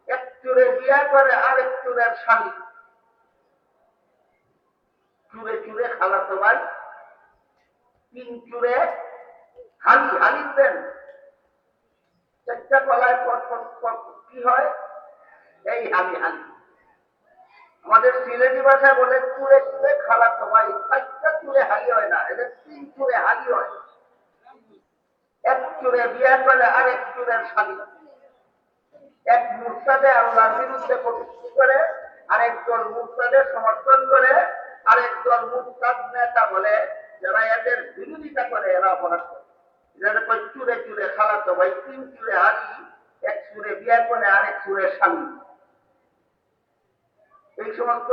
1 চুরে বিয়া করে আরেক চুরের স্বামী। চুরে চুরে খালাতো ভাই, 3 চুরে হালি, হালি দেন 4টা কলায় কি হয় এই হালি হালি। আমাদের সিলেটি ভাষায় বলে চুরে চুরে খালাতো ভাই, 4টা চুরে হালি হয় না, এদের 3 চুরে হালি হয়। 1 চুরে বিয়া করে আরেক চুরের স্বামী। এক মুরতাদে আল্লাহর বিরুদ্ধে কটূক্তি করে, আরেকজন মুরতাদের সমর্থন করে, আরেকজন মুরতাদ নেতা বলে যারা এদের বিরোধিতা করে এরা অপরাধ করে। যেটা চুরে চুরে খালাতো ভাই, 3 চুরে হালি, 1 চুরে বিয়া করে আরেক চুরের স্বামী। এই সমস্ত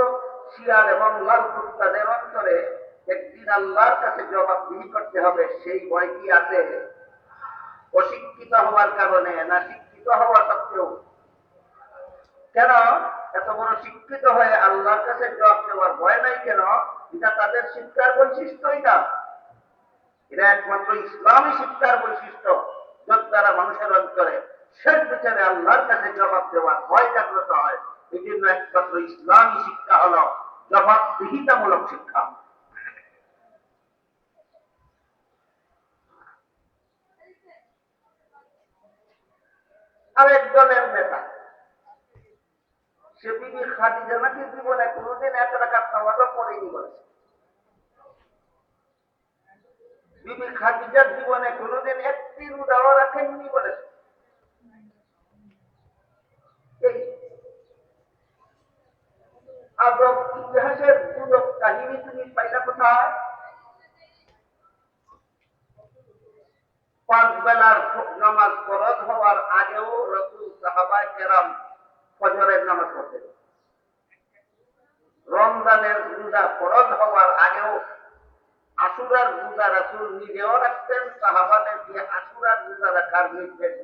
শিয়াল এবং লাল কুত্তাদের অন্তরে একদিন আল্লাহর কাছে জবাবদিহি করতে হবে, সেই ভয় কি আছে? অশিক্ষিত হওয়ার কারণে না শিক্ষিত হওয়া সত্ত্বেও? কেন এত বড় শিক্ষিত হয়ে আল্লাহর কাছে জবাব দেওয়ার ভয় নাই কেন? এটা তাদের শিক্ষার বৈশিষ্ট্যই না, এটা একমাত্র ইসলামী শিক্ষার বৈশিষ্ট্য। যারা মানুষের অন্তরে শেষ বিচারে আল্লাহর কাছে জবাব দেওয়ার ভয় জাগ্রত হয়, এই জন্য একমাত্র ইসলামী শিক্ষা হল জবাবদিহিতামূলক শিক্ষা। আরেক দলের নেতা সে বিবি খাদিজা নাকি জীবনে কোনোদিন 1 রাকাত নামাজও পড়েনি বলেছে। বিবি খাদিজার জীবনে কোনোদিন একটি রোজাও রাখেননি বলেছে। এই আজব ইতিহাসের গুজব কাহিনী তুমি পাইলা কোথায়? 5 বেলার নামাজ ফরজ হওয়ার আগেও রাসূল সাহাবায়ে কেরাম ফজরের নামাজ পড়তেন। রমজানের রোজা ফরজ হওয়ার আগেও আশুরার রোজা রাসূল নিজেও রাখতেন, সাহাবাদের দিয়ে আশুরার রোজা রাখার নির্দেশ।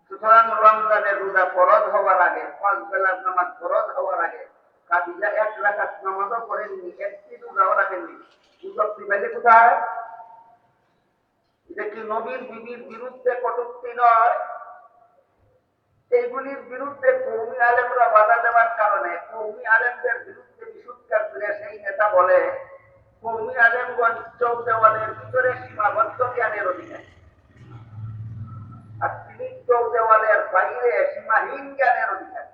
সুতরাং রমজানের রোজা ফরজ হওয়ার আগে, 5 বেলার নামাজ ফরজ হওয়ার আগে খাদিজা 1 রাকাত নামাজও পড়েননি, একটি রোজাও রাখেননি। যুক্তি পেলে কোথায়? এটা কি নবীর বিবির বিরুদ্ধে কটূক্তি নয়? এইগুলির বিরুদ্ধে কওমি আলেমরা বাধা দেওয়ার কারণে কওমি আলেমদের বিরুদ্ধে বিশুদ্ধ করে সেই নেতা বলে কওমি আলেমগণ চৌদেওয়ালের ভিতরে সীমাবদ্ধ জ্ঞানের অধিকারী, আর তিনি চৌদেওয়ালের বাইরে সীমাহীন জ্ঞানের অধিকারী।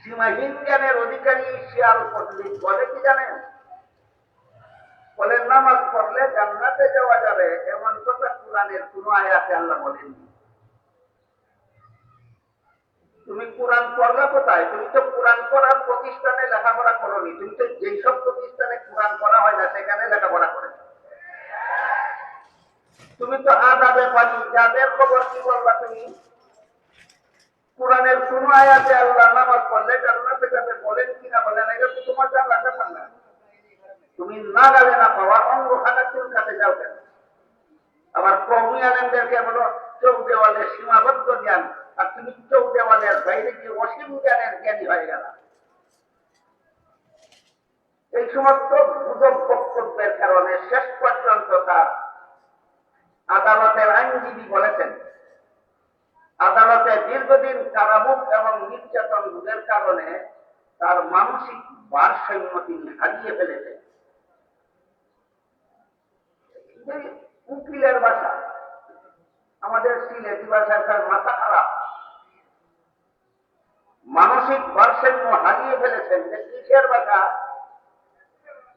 সীমাহীন জ্ঞানের অধিকারী শিয়াল পণ্ডিত বলে কি জানেন? বলে নামাজ পড়লে জান্নাতে যাওয়া যাবে, এমন কথা কোরআনের কোন আয়াতে আল্লাহ বলেননি। তুমি কোরআন পড়লা কোথায়? তুমি তো কোরআন পড়ার প্রতিষ্ঠানে লেখাপড়া করোনি, তুমি তো যেসব প্রতিষ্ঠানে কোরআন পড়া হয় না সেখানে লেখাপড়া করে। তুমি তো আযাবে পানি যাদের খবর কি বলবা? তুমি কোরআনের কোন আয়াতে আল্লাহ নামাজ পড়লে জান্নাতে যাবে বলেন কিনা বলেন, এটা তো তোমার জানার ব্যাপার না। তুমি না গালে না পাওয়া অঙ্গ খানার কাছে যাও কেন? আবার কওমি আলেমদেরকে বলো চোখ দেওয়ালে সীমাবদ্ধ জ্ঞান, আর তুমি চৌদেওয়ালের বাইরে গিয়ে অসীম জ্ঞানের জ্ঞানী হয়ে গেল। এই সমস্ত গুজব বক্তব্যের কারণে শেষ পর্যন্ত তার আদালতের আইনজীবী বলেছেন, আদালতে দীর্ঘদিন কারাভোগ এবং নির্যাতন ভোগের কারণে তার মানসিক ভারসাম্য তিনি হারিয়ে ফেলেছেন। উকিলের ভাষা, আমাদের সিলেটি ভাষায় তার মাথা খারাপ, মানসিক ভারসাম্য হারিয়ে ফেলেছেন। যে কিসের ভাষা?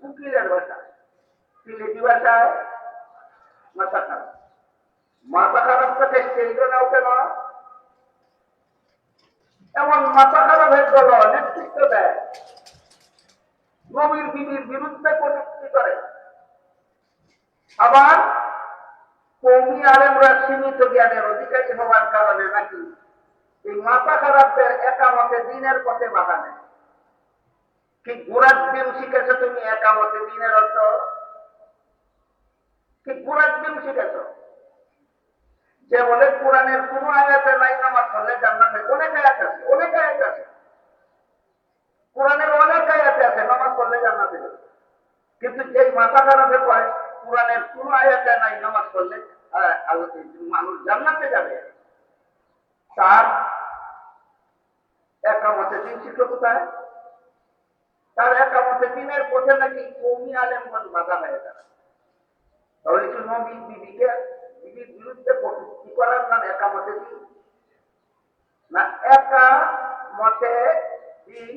উকিলের ভাষা। সিলেটি ভাষায় মাথা খারাপ। মাথা খারাপ তো স্টেজে নাও কেন? এমন মাথা খারাপের দল নেতৃত্ব দেয়, নবীর বিবির বিরুদ্ধে কটূক্তি করে, আবার কওমি আলেমরা সীমিত জ্ঞানের অধিকারী হওয়ার কারণে নাকি এই মাথা খারাপদের একামতে দিনের পথে বাধা নেয়। কি গোড়ার ডিম শিখেছ তুমি? একামতে দিনের অর্থ কি? গোড়ার ডিম শিখেছ? যে বলে কোরআনের কোন আয়াতে নাই নামাজ পড়লে জান্নাতে, অনেক আয়াত আছে, অনেক আয়াত আছে, কোরআনের অনেক আয়াতে আছে নামাজ পড়লে জান্নাতে যাবে। কিন্তু যেই মাথা খারাপে পড়ে কোরআনের কোন আয়াতে নাই নামাজ পড়লে মানুষ জান্নাতে যাবে, তার একামতে দিন শিখল কোথায়? তার একামতে দিনের পথে নাকি কওমি আলেমগণ বাধা হয়ে যাবে। তাহলে কি নবী বিবির বিরুদ্ধে কটূক্তি করার নাম একামতে দিন? না, একামতে দিন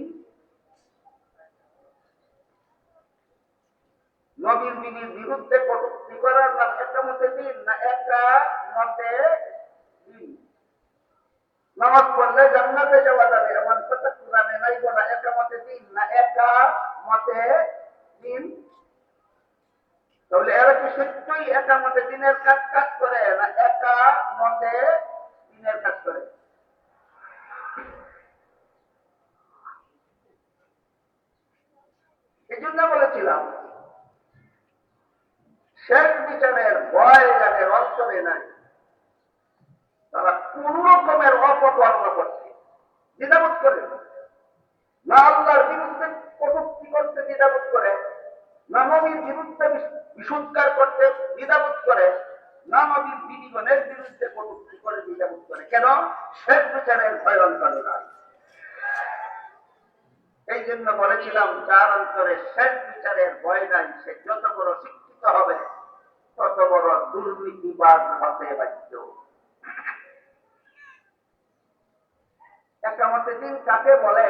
নবীর বিবির বিরুদ্ধে কটূক্তি করার নাম একামতে দিন? না একামতে দিন নামাজ পড়লে জান্নাতে যাওয়া যাবে এমন কথা কোরআনে নাই বলা। একামতে দিন না একামতে দিন? তাহলে এরা কি সত্যই একামতে দিনের কাজ করে না একামতে দিনের কাজ করে? এই জন্য বলেছিলাম শেষ বিচারের ভয় যাদের অন্তরে নাই, তারা কোন রকমের অপকর্ম করছে দ্বিধাবোধ করে না, আল্লাহর বিরুদ্ধে কটূক্তি করতে দ্বিধাবোধ করে না, নবীর বিরুদ্ধে বিশুদ্ধার করতে দ্বিধাবোধ করে না, নবীর বিধিগণের বিরুদ্ধে কটূক্তি করে দ্বিধাবোধ করে। কেন? শেষ বিচারের ভয় অন্তরে নাই। এই জন্য বলেছিলাম যার অন্তরে শেষ বিচারের ভয় নাই, সে যত বড় শিক্ষিত হবে তত বড় দুর্নীতিবাজ হতে বাধ্য। একামতে দিন কাকে বলে?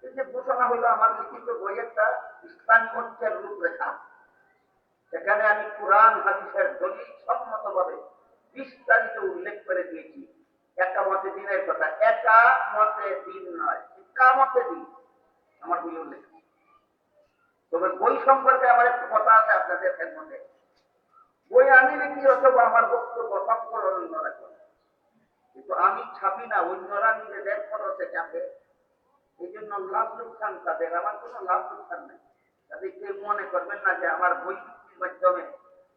এই যে ঘোষণা হলো আমার লিখিত বই, একটা ইসলামী ঐক্যের রূপরেখা, সেখানে আমি কোরআন হাদিসের দলিল সম্মতভাবে বিস্তারিত উল্লেখ করে দিয়েছি একামতে দিনের কথা। একামতে দিন নয়, একামতে দিন আমার বই উল্লেখ। তবে বই সম্পর্কে আমার একটু কথা আছে আপনাদের মধ্যে। বই আমি লিখি অথবা আমার বক্তব্য সংকলন অন্যরা করে, কিন্তু আমি ছাপি না, অন্যরা নিজেদের খরচে চাপে। এই জন্য লাভ লোকসান তাদের, আমার কোনো লাভ লোকসান নেই। তাদের কেউ মনে করবেন না যে আমার বই বিক্রির মাধ্যমে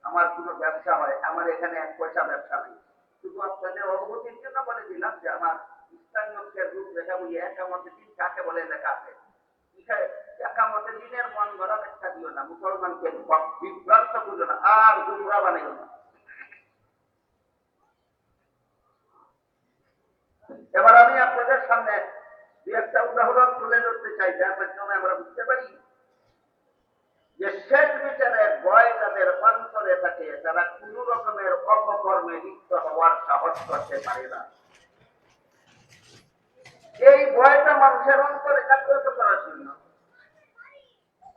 আমার কোনো ব্যবসা হয়। আমার এখানে এক পয়সা ব্যবসা নেই। শুধু আপনাদের অবগতির জন্য বলে দিলাম যে আমার ইসলামী ঐক্যের রূপরেখা বই একামতে দিন কাকে বলে লেখা আছে। একামতে দিনের মন গড়া ব্যাখ্যা দিও না, মুসলমানকে বিভ্রান্ত করলো না, আর গুমরা বানাইও না। এবার আমি আপনাদের সামনে দু একটা উদাহরণ তুলে ধরতে চাই, যার মাধ্যমে আমরা বুঝতে পারি যে শেষ বিচারের ভয় যাদের অন্তরে থাকে তারা কোন রকমের অপকর্মে লিপ্ত হওয়ার সাহস করতে পারে না। এই ভয়টা মানুষের অন্তরে জাগ্রত করার জন্য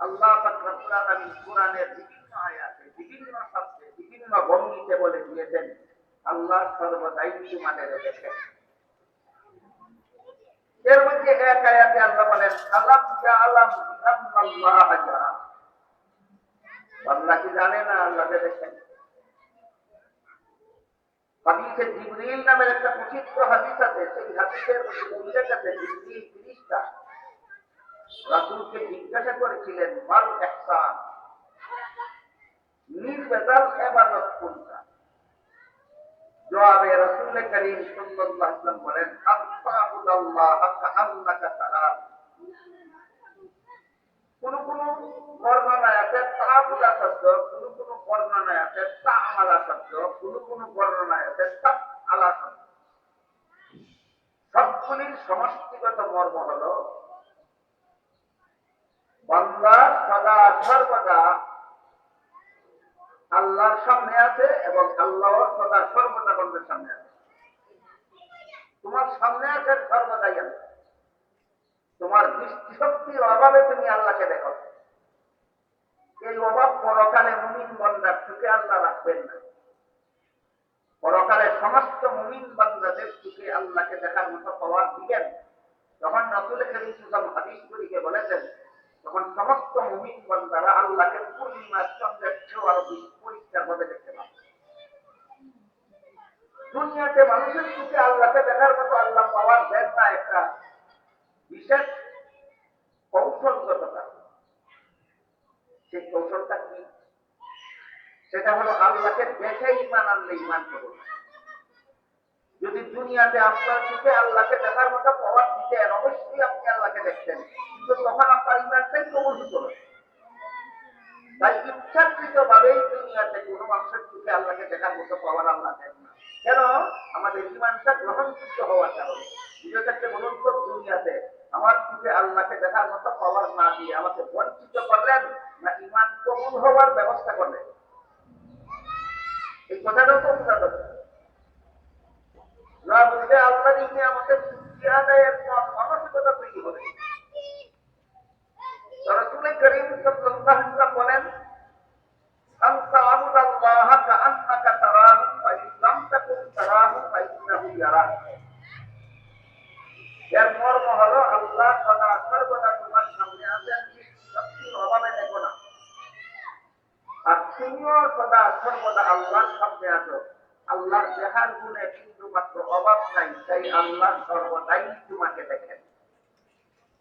আল্লাহ পাক রব্বুল আলামিন কোরআনের বিভিন্ন আয়াতে, বিভিন্ন শব্দে, বিভিন্ন ভঙ্গিতে বলে দিয়েছেন আল্লাহ সর্বদাই তোমাদের দেখেন। এর মধ্যে এক আয়াতে আল্লাহ বলেন আলাম ইয়ালাম আন্নাল্লাহ ইয়ারা। আল্লাহ কি জানে না আল্লাহকে দেখেন? হাদিসে জিবরিল নামের একটা প্রসিদ্ধ হাদিস আছে, সেই হাদিসের উল্লেখ আছে জিবরিল ফেরেশতা রাসূলকে জিজ্ঞাসা করেছিলেন মাল ইহসান, নির্বেজাল ইবাদত কোনটা? জবাবে রাসূল করিম সাল্লাল্লাহু আলাইহি ওয়াসাল্লাম বলেন, আল্লাহ কাআন্নাকা তারা। কোন বর্ণনায় আছে তাআবুদা শব্দ, কোন বর্ণনায় আছে তাআমালা শব্দ, কোন বর্ণনায় আছে তাআলা শব্দ। সবগুলির সমষ্টিগত মর্ম হলো বান্দা সদা সর্বদা আল্লাহর সামনে আছে এবং আল্লাহ সদা সর্বদা বান্দার সামনে আছে। তোমার সামনে আছেন সর্বদাই আল্লাহ। তোমার দৃষ্টিশক্তির অভাবে তুমি আল্লাহকে দেখো। এই অভাব পরকালে মুমিন বান্দার চোখে আল্লাহ রাখবেন না। পরকালে সমস্ত মুমিন বান্দাদের চোখে আল্লাহকে দেখার মতো পাওয়ার দিবেন। যখন রাসূল করিম সাল্লাল্লাহু আলাইহি ওয়াসাল্লাম হাদিস শরীফে বলেছেন, তখন সমস্ত মুমিন বান্দারা আল্লাহকে পূর্ণিমার চন্দ্রের চেয়েও আরো বেশি পরিষ্কার ভাবে দেখতে পাবে। দুনিয়াতে মানুষের চোখে আল্লাহকে দেখার মতো আল্লাহ পাওয়ার দেন না, একটা বিশেষ কৌশলগততা। সেই কৌশলটা কি? সেটা হলো আল্লাহকে দেখে ঈমান আনলে ঈমান করুন। যদি দুনিয়াতে আপনার চোখে আল্লাহকে দেখার মতো পাওয়ার দিতেন, অবশ্যই আপনি আল্লাহকে দেখতেন, কিন্তু তখন আপনার ঈমানটাই কবুল হতো না। তাই ইচ্ছাকৃত ভাবেই দুনিয়াতে কোনো মানুষের চোখে আল্লাহকে দেখার মতো পাওয়ার আল্লাহ দেন না। কেন? আমাদের ঈমানটা গ্রহণযোগ্য হওয়ার কারণে। নিজেদেরকে বলুন তো, দুনিয়াতে আমার চোখে আল্লাহকে দেখার মতো পাওয়ার না দিয়ে আমাকে বঞ্চিত করলেন না ঈমান কবুল হওয়ার ব্যবস্থা করলেন? এই কথাটাও তো বোঝা দরকার। না বুঝলে আল্লাহ দিনে আমাদের শুকরিয়া আদায়ের মানসিকতা তৈরি হবে। রাসূল করিম সাল্লাল্লাহু আলাইহি ওয়াসাল্লাম বলেন, আনতা আবুদাল্লাহ কাআন্নাকা তারাহু ফা ইন লাম তাকুন তারাহু ফা ইন্নাহু ইয়ারাক। এর মর্ম হলো আল্লাহ সদা সর্বদা তোমার সামনে আছেন, শক্তির অভাবে দেখো না। আর তুমিও সদা সর্বদা আল্লাহর সামনে আছো। আল্লাহর দেখার গুণে কিন্তু মাত্র অভাব নাই, তাই আল্লাহ সর্বদাই তোমাকে দেখেন।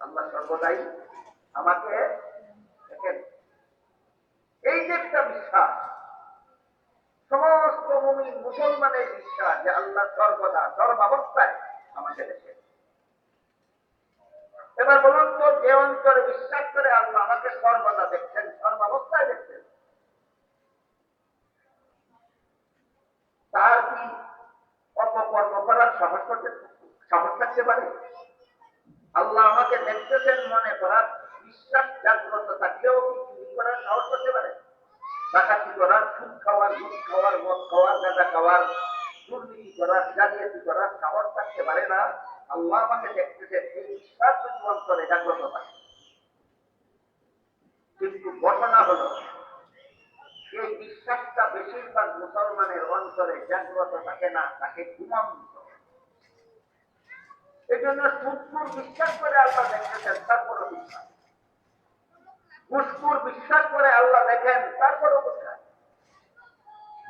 আল্লাহ সর্বদাই আমাকে দেখেন। এই যে একটা বিশ্বাস, সমস্ত মুমিন মুসলমানের বিশ্বাস যে আল্লাহ সর্বদা সর্বাবস্থায় আমাকে দেখেন। এবার বলুন তো, যে অন্তরে বিশ্বাস করে আল্লাহ আমাকে সর্বদা দেখছেন, সর্বাবস্থায় দেখছেন, তার কি অপকর্ম করার সাহস থাকতে পারে? আল্লাহ আমাকে দেখতেছেন মনে করার বিশ্বাস জাগ্রত থাকলেও কি চুরি করার সাহস করতে পারে? ডাকাতি করার, সুদ খাওয়ার, দুধ খাওয়ার, মদ খাওয়ার, গাঁজা খাওয়ার, দুর্নীতি করার, জালিয়াতি করার সাহস থাকতে পারে না? আল্লাহ আমাকে দেখতেছেন, এই বিশ্বাস যদি অন্তরে জাগ্রত থাকে। কিন্তু ঘটনা হলো, এই বিশ্বাসটা বেশিরভাগ মুসলমানের অন্তরে জাগ্রত থাকে না, তাকে ঘুমন্ত। এই জন্য সুদপুর বিশ্বাস করে আল্লাহ দেখতেছেন, তারপরও বিশ্বাস। ঘুষপুর বিশ্বাস করে আল্লাহ দেখেন, তারপরও বিশ্বাস।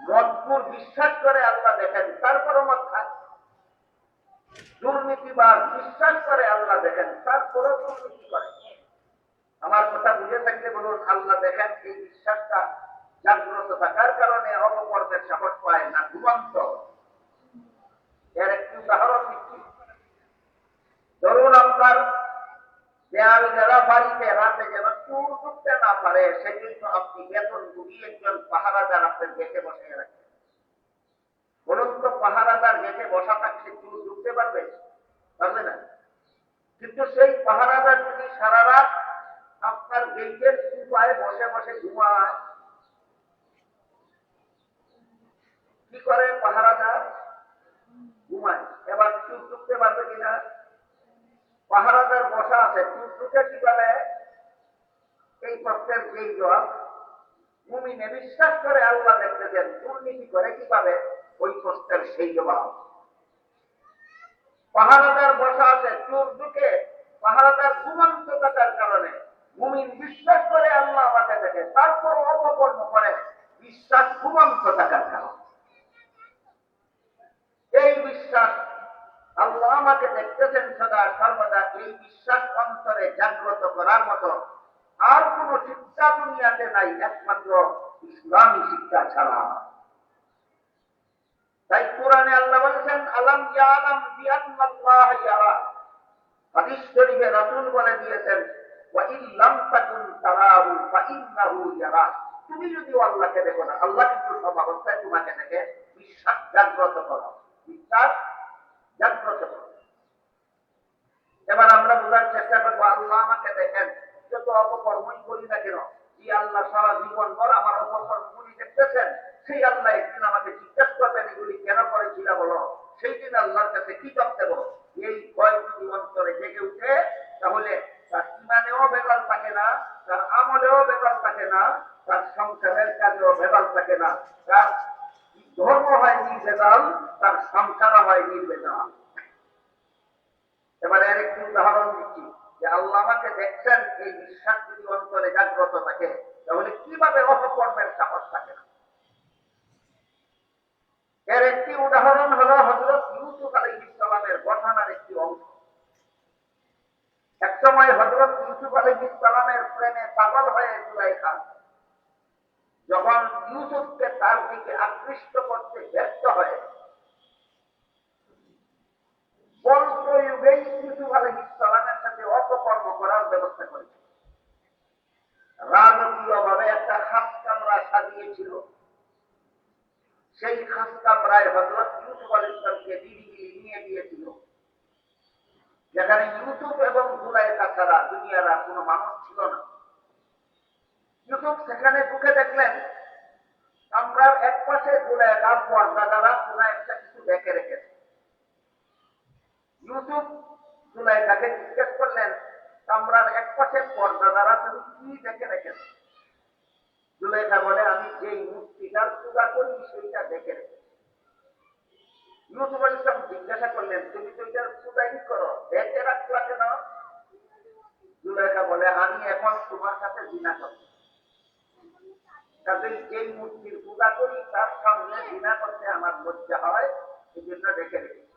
মদপুর বিশ্বাস করে আল্লাহ দেখেন, তারপরও মদ খায়। দুর্নীতিবাজ বিশ্বাস করে আল্লাহ দেখেন, তারপরও দুর্নীতি করে। আমার কথা বুঝে থাকলে বলুন, আল্লাহ দেখেন, এই বিশ্বাসটা জাগ্রত থাকার কারণে অপকর্মের সাহস পায় না, ঘুমন্ত। এর একটি উদাহরণ দিচ্ছি। ধরুন আপনার দেয়াল যারা বাড়িতে রাতে যেন চুর ঢুকতে না পারে, সেজন্য আপনি বেতন গুলিয়ে একজন পাহারাদার আপনার গেটে বসে রাখেন। বলুন তো, পাহারাদার গেটে বসা থাকলে চুর ঢুকতে পারবে? পারবে না। কিন্তু সেই পাহারাদার যদি সারা রাত আপনার গেটের সুপায় বসে বসে ঘুমায়, কি করে পাহারাদার? ঘুমায়। এবার চুর ঢুকতে পারবে কিনা? পাহারাদার বসা আছে, চুর ঢুকে কিভাবে? এই প্রশ্নের যেই জবাব, মুমিনে বিশ্বাস করে আল্লাহ দেখতেছেন, দুর্নীতি করে কিভাবে? ওই প্রশ্নের সেই জবাব। পাহারাদার বসা আছে, চোর ঢুকে, পাহারাদার ঘুমন্ত থাকার কারণে মুমিন বিশ্বাস করে আল্লাহ আমাকে দেখে, তারপর অপকর্ম করে বিশ্বাস ঘুমন্ত থাকার কারণে। এই বিশ্বাস আল্লাহ আমাকে দেখতেছেন সদা সর্বদা, এই বিশ্বাস অন্তরে জাগ্রত করার মতো আর কোন শিক্ষা দুনিয়াতে নাই, একমাত্র ইসলামী শিক্ষা ছাড়া। তাই কোরআনে আল্লাহ বলেছেন আলাম ইয়ালাম বিআন্নাল্লাহ ইয়ারা। হাদিস শরীফে রাসূল বলে দিয়েছেন ওয়া ইল্লাম তাকুন তারাহু ফাইন্নাহু ইয়ারা। তুমি যদি আল্লাহকে দেখো না, আল্লাহ কিন্তু সব অবস্থায় তোমাকে দেখে। বিশ্বাস জাগ্রত করো, বিশ্বাস জাগ্রত করো। এবার আমরা বোঝার চেষ্টা করবো আল্লাহ আমাকে দেখেন, যত অপকর্মই করি না কেন, যে আল্লাহ সারা জীবন ভর আমার অপকর্মগুলি দেখতেছেন, সেই আল্লাহ একদিন আমাকে জিজ্ঞাসা করবেন এগুলি কেন করেছিল বলো। সেই দিন আল্লাহর কাছে কি জবাব দেব? এই ভয় যদি অন্তরে জেগে উঠে, তাহলে তার ইমানেও বেদাল থাকে না, তার আমলেও বেদাল থাকে না, তার সংসারের কাজেও বেদাল থাকে না, তার ধর্ম হয় নির্বেদাল, তার সংসারও হয় নির্বেদাল। এবার এর একটি উদাহরণ দিচ্ছি যে আল্লাহ আমাকে দেখছেন, এই বিশ্বাস যদি অন্তরে জাগ্রত থাকে, তাহলে কিভাবে অপকর্মের সাহস থাকে না। এর একটি উদাহরণ হলো হযরত ইউসুফ আলাইহিস সালামের ঘটনার একটি অংশ। এক সময় হযরত ইউসুফ আলাইহিস সালামের প্রেমে পাগল হয়ে জুলাইখা যখন ইউসুফকে তার দিকে আকৃষ্ট করতে ব্যর্থ হয়, বল প্রয়োগেই ইউসুফ আলাইহিস সালামের সাথে অপকর্ম করার ব্যবস্থা করেছে। রাজকীয় ভাবে একটা খাস কামরা সাজিয়েছিল। সেই খাস কামরায় হযরত ইউসুফ আলাইহিস সালামকে নিরিবিলি নিয়ে গিয়েছিল, যেখানে ইউসুফ এবং জুলাইখা ছাড়া দুনিয়ার আর কোনো মানুষ ছিল না। ইউসুফ সেখানে ঢুকে দেখলেন কামরার এক পাশে জুলাইখা পর্দা দ্বারা কোনো একটা কিছু ঢেকে রেখেছে। ইউসুফ জুলাইখাকে জিজ্ঞেস করলেন, কামরার এক পাশে পর্দা দ্বারা তুমি কি দেখে রেখেছ? জুলাইখা বলে, আমি যেই মূর্তিটার পূজা করি সেইটা দেখে রেখেছি। ইউসুফ আলাইহিস সালাম জিজ্ঞাসা করলেন, তুমি তো এটার পূজাই করো, দেখে রাখলা কেন? জুলাইখা বলে, আমি এখন তোমার সাথে জিনা করব, কাজেই যেই মূর্তির পূজা করি তার সামনে জিনা করতে আমার লজ্জা হয়, এই জন্য দেখে রেখেছি।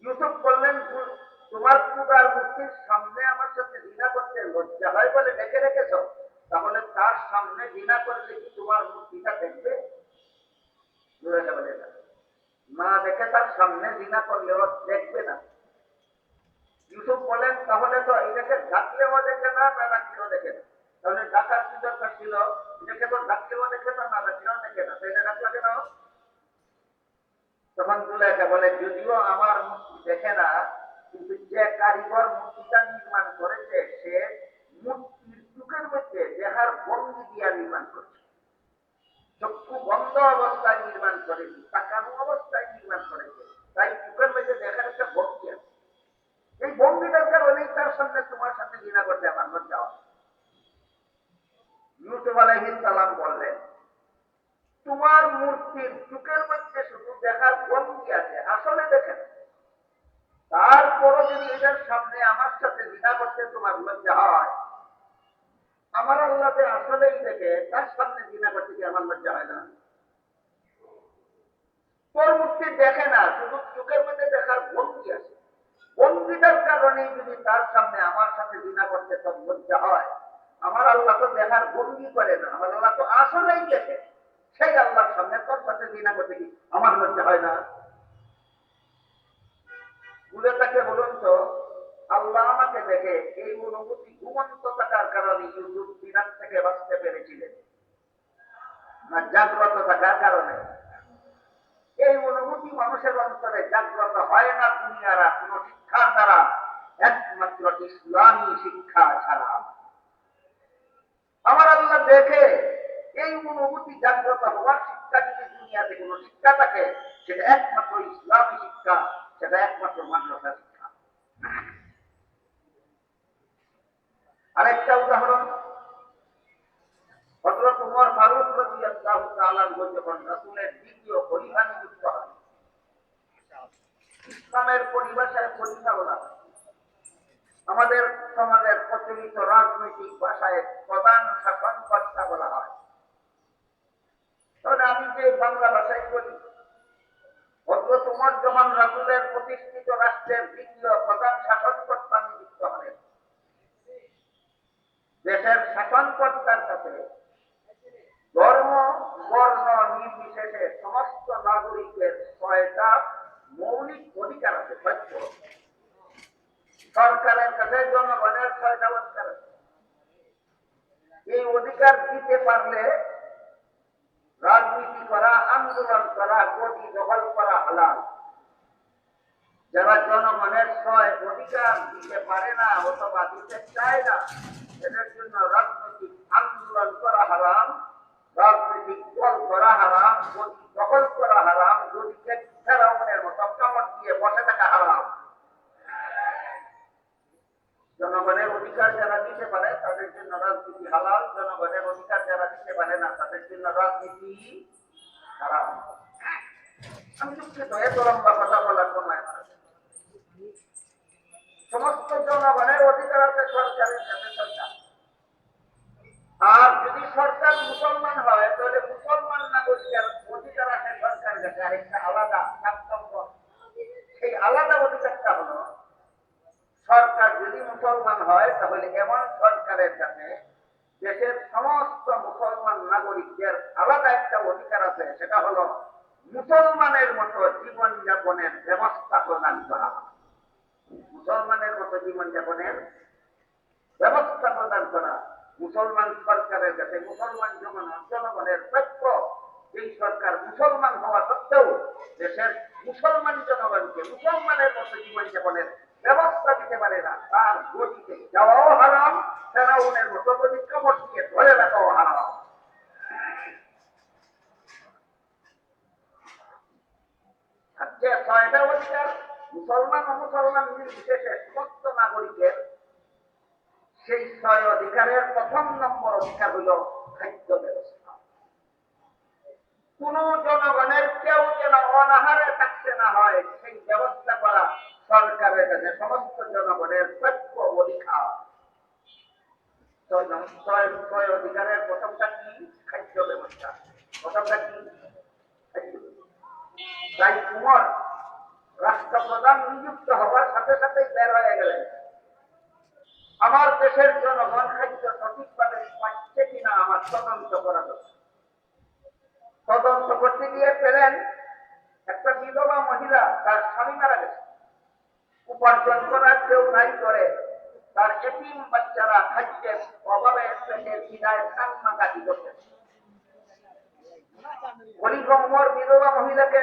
ইউসুফ বললেন, তোমার পূজার মূর্তির সামনে আমার সাথে জিনা করতে লজ্জা হয় বলে দেখে রেখেছ, তাহলে তার সামনে জিনা করলে কি তোমার মূর্তিটা দেখবে? না দেখে তার সামনে জিনা করলেও দেখবে না। ইউসুফ বলেন, তাহলে তো এটাকে ডাকলেও দেখে না, না ডাকলেও দেখে না, তাহলে ডাকার কি দরকার ছিল? এটাকে তো ডাকলেও দেখে না, না ডাকলেও দেখে না, এটা ডাকলা কেন? তখন জুলাইখা বলে, যদিও আমার মূর্তি দেখে না, কিন্তু যে কারিগর মূর্তিটা নির্মাণ করেছে সে মূর্তির চোখের মধ্যে দেহার ভঙ্গি দিয়া নির্মাণ করছে, চক্ষু বন্ধ অবস্থায় নির্মাণ করেছে, তাকানো অবস্থায় নির্মাণ করেছে, তাই চোখের মধ্যে দেখার একটা ভঙ্গি আছে। এই ভঙ্গিটার কারণেই তার সামনে তোমার সাথে জিনা করতে আমার লজ্জা হয়। ইউসুফ আলাইহিস সালাম বললেন, তোমার মূর্তির চোখের মধ্যে শুধু দেখার ভঙ্গি আছে, আসলে দেখেন, তারপরও যদি এটার সামনে আমার সাথে জিনা করতে তোমার লজ্জা হয়, আমার আল্লাহ যে আসলেই দেখে, তার সামনে জিনা করতে কি আমার লজ্জা হয় না? তোর মূর্তি দেখে না, শুধু চোখের মধ্যে দেখার ভঙ্গি আছে, ভঙ্গিটার কারণেই যদি তার সামনে আমার সাথে জিনা করতে তোর লজ্জা হয়, আমার আল্লাহ তো দেখার ভঙ্গি করে না, আমার আল্লাহ তো আসলেই দেখে, সেই আল্লাহর সামনে তোর সাথে জিনা করতে কি আমার লজ্জা হয় না? বলে তাকে বলুন তো, আল্লাহ আমাকে দেখে এই অনুভূতি ঘুমন্ত থাকার কারণে ইউসুফ জিনার থেকে বাঁচতে পেরেছিলেন, না জাগ্রত থাকার কারণে? এই অনুভূতি মানুষের অন্তরে জাগ্রত হয় না দুনিয়ার কোন শিক্ষার দ্বারা, একমাত্র ইসলামী শিক্ষা ছাড়া। আমার আল্লাহ দেখে, এই অনুভূতি জাগ্রত হওয়ার শিক্ষা যদি দুনিয়াতে কোন শিক্ষা থাকে, সেটা একমাত্র ইসলামী শিক্ষা, সেটা একমাত্র মাদ্রাসা শিক্ষা। আরেকটা উদাহরণ, হযরত উমর ফারুক রাদিয়াল্লাহু তাআলা আনহু যখন রাসূলের দ্বিতীয় খলিফা নিযুক্ত হন, ইসলামের পরিভাষায় খলিফা বলা হয়, আমাদের সমাজের প্রচলিত রাজনৈতিক ভাষায় প্রধান শাসনকর্তা বলা হয়। তাহলে আমি যে বাংলা ভাষায় বলি, হযরত উমর যখন রাসূলের প্রতিষ্ঠিত রাষ্ট্রের দ্বিতীয় প্রধান শাসনকর্তা নিযুক্ত হলেন, দেশের শাসনকর্তার সাথে ধর্ম, বর্ণ নির্বিশেষে সমস্ত নাগরিকের 6টা মৌলিক অধিকার আছে। সরকারের কাছে জনগণের 6টা অধিকার আছে। এই অধিকার দিতে পারলে রাজনীতি করা, আন্দোলন করা, গদি দখল করা হালাল। যারা জনগণের 6 অধিকার দিতে পারে না অথবা দিতে চায় না, এদের জন্য রাজনৈতিক আন্দোলন করা হারাম, রাজনৈতিক দল করা হারাম, গদি দখল করা হারাম, গদিকে ফেরাউনের মতো কামড় দিয়ে বসে থাকা হারাম। জনগণের অধিকার যারা দিতে পারে তাদের জন্য রাজনীতি হালাল, জনগণের অধিকার যারা দিতে পারে না তাদের জন্য রাজনীতি হারাম। আমি দুঃখিত, এত লম্বা কথা বলার সময় না। সমস্ত জনগণের অধিকার আছে সরকারের কাছে। সরকার, আর যদি সরকার মুসলমান হয় তাহলে মুসলমান নাগরিকের অধিকার আছে সরকারের কাছে আরেকটা আলাদা কর্তব্য। সেই আলাদা অধিকারটা হলো, সরকার যদি মুসলমান হয় তাহলে এমন সরকারের কাছে দেশের সমস্ত মুসলমান নাগরিকদের আলাদা একটা অধিকার আছে, সেটা হলো মুসলমানের মতো জীবনযাপনের ব্যবস্থা প্রদান করা। মুসলমানের মতো জীবনযাপনের ব্যবস্থা প্রদান করা মুসলমান সরকারের কাছে। মুসলমান জনগণের প্রাপ্য। এই সরকার মুসলমান হওয়া সত্ত্বেও দেশের মুসলমান জনগণকে মুসলমানের মতো জীবনযাপনের ব্যবস্থা দিতে পারে না, তার গতিতে যাওয়াও হারাম, ফেরাউনের মতো গতি কাপড় দিয়ে ধরে রাখাও হারাম। আর যে 6টা অধিকার মুসলমান ও মুসলমান নির্বিশেষে সমস্ত নাগরিকের, সেই 6 অধিকারের প্রথম নম্বর অধিকার হল খাদ্য ব্যবস্থা। কোন জনগণের কেউ যেন অনাহারে থাকতে না হয় সেই ব্যবস্থা করা সরকারের কাছে সমস্ত জনগণের প্রাপ্য অধিকার। 6 অধিকারের প্রথমটা কি? খাদ্য ব্যবস্থা। প্রথমটা কি? তাই উমর রাষ্ট্রপ্রধান নিযুক্ত হওয়ার সাথে সাথে বের হয়ে গেলেন, আমার দেশের জনগণ খাদ্য সঠিকভাবে পাচ্ছে কিনা আমার তদন্ত করা দরকার। তদন্ত করতে গিয়ে পেলেন একটা বিধবা মহিলা, তার স্বামী মারা গেছে, উপার্জন করার কেউ নাই করে তার এতিম বাচ্চারা খাদ্যের অভাবে পেটের খিদায় কান্নাকাটি করতেছে। খলিফা উমর বিধবা মহিলাকে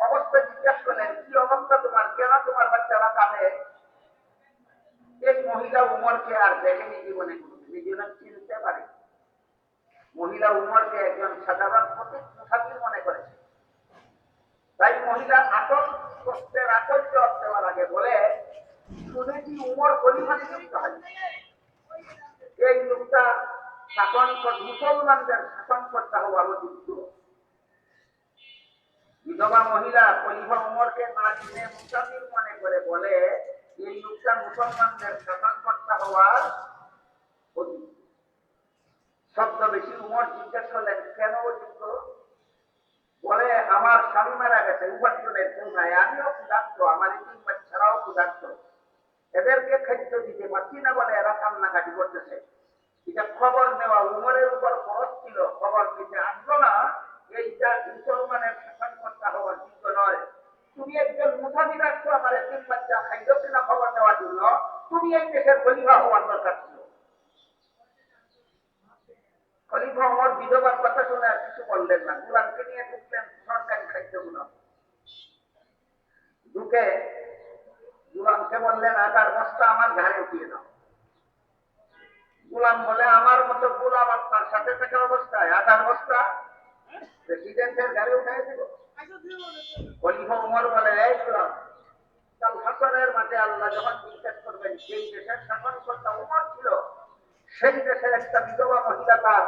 অবস্থা জিজ্ঞেস করলেন, কি অবস্থা তোমার, কেন তোমার বাচ্চারা কাঁদে? এই মহিলা উমরকে আর দেখেনি জীবনে, জীবনে চিনতে পারে। মহিলা উমরকে একজন সাধারণ মুসাফির মনে করেছে। তাই মহিলা আসল কষ্টের আসল জবাব দেওয়ার আগে বলে, শুনেছি উমর খলিফা নিযুক্ত হয়। এই লোকটা মুসলমানদের শাসনকর্তা হওয়ার অযোগ্য। বিধবা মহিলা খলিফা উমরকে না চিনে মুসাফির মনে করে বলে, এই লোকটা মুসলমানদের শাসনকর্তা হওয়ার অযোগ্য। শব্দ বেশি উমর জিজ্ঞেস করলেন, কেন অযোগ্য? বলে, আমার স্বামী মারা গেছে, উপার্জনের কেউ নাই, আমিও ক্ষুধার্ত, আমার তিন বাচ্চারাও ক্ষুধার্ত, এদেরকে খাদ্য দিতে পারছি না বলে এরা কান্নাকাটি করতেছে। এটা খবর নেওয়া উমরের উপর খরচ ছিল, খবর নিতে আসলো না। এইটা মুসলমানের শাসনকর্তা হওয়ার যোগ্য নয়। তুমি একজন মুসাফির আসছো আমার তিন বাচ্চা খাদ্য কিনা খবর নেওয়ার জন্য, তুমি এই দেশের খলিফা হওয়ার দরকার ছিল। খলিফা উমর বিধবার কথা শুনে আর কিছু বললেন না, গোলামকে নিয়ে ঢুকলেন সরকারি খাদ্যগুলো। ঢুকে গোলামকে বললেন, আটার বস্তা আমার ঘাড়ে উঠিয়ে দাও। গোলাম বলে, আমার মতো গোলাম আপনার সাথে থাকা অবস্থায় আটার বস্তা প্রেসিডেন্টের ঘাড়ে উঠাই দিব? খলিফা উমর বলে, এই গোলাম, কাল হাসরের মাঠে আল্লাহ যখন জিজ্ঞেস করবেন যেই দেশের শাসনকর্তা উমর ছিল সেই দেশের একটা বিধবা মহিলা তার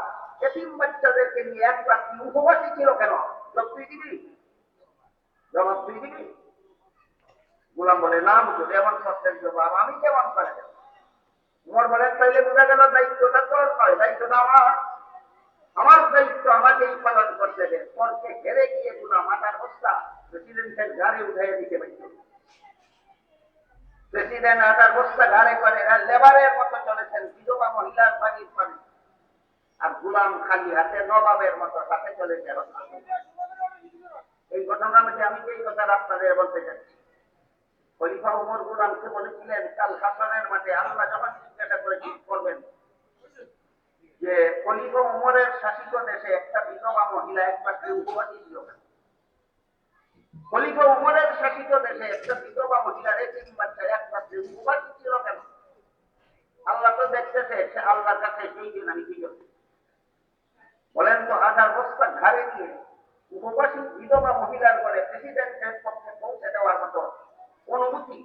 এতিম বাচ্চাদেরকে নিয়ে এক রাত্রি উপবাসী ছিল, কেন জবাব তুই দিবি? জবাব তুই দিবি? গোলাম বলে, না হুজুর, এমন প্রশ্নের জবাব আমি কেমন করে দেব? উমর বলেন, তাইলে বোঝা গেল দায়িত্বটা তোর নয়, দায়িত্বটা আমার। আমার দায়িত্ব আমাকেই পালন করতে দেন। পরকে ঘেরে গিয়ে গোলাম আটার বস্তা প্রেসিডেন্টের ঘাড়ে উঠাইয়া দিতে পারত। প্রেসিডেন্ট আটার বস্তা ঘাড়ে করে লেবারের মতো চলেছেন বিধবা মহিলার বাড়ির পানি। আর গোলাম খালি হাতে নবাবের মতো সাথে চলেছে। এই ঘটনার মধ্যে আমি এই কথা আপনাদের বলতে যাচ্ছি। খলিফা উমর গোলামকে বলেছিলেন, কাল হাসনের মাঠে আল্লাহ যখন জিজ্ঞাসা করে কি করবেন, যে খলিফা উমরের শাসিত দেশে একটা বিধবা মহিলা একমাত্র উপবাসী ছিল না। খলিফা উমরের শাসিত দেশে একটা বিধবা মহিলার তিন বাচ্চা একমাত্র উপবাসী ছিল কেন? আল্লাহ তো দেখতেছে, সে আল্লাহর কাছে সেই দিন আমি কি করছি। বলেন তো, আধার বস্তা ঘাড়ে নিয়ে উপবাসী বিধবা মহিলার করে প্রেসিডেন্টের পক্ষে পৌঁছে দেওয়ার মতো অনুভূতি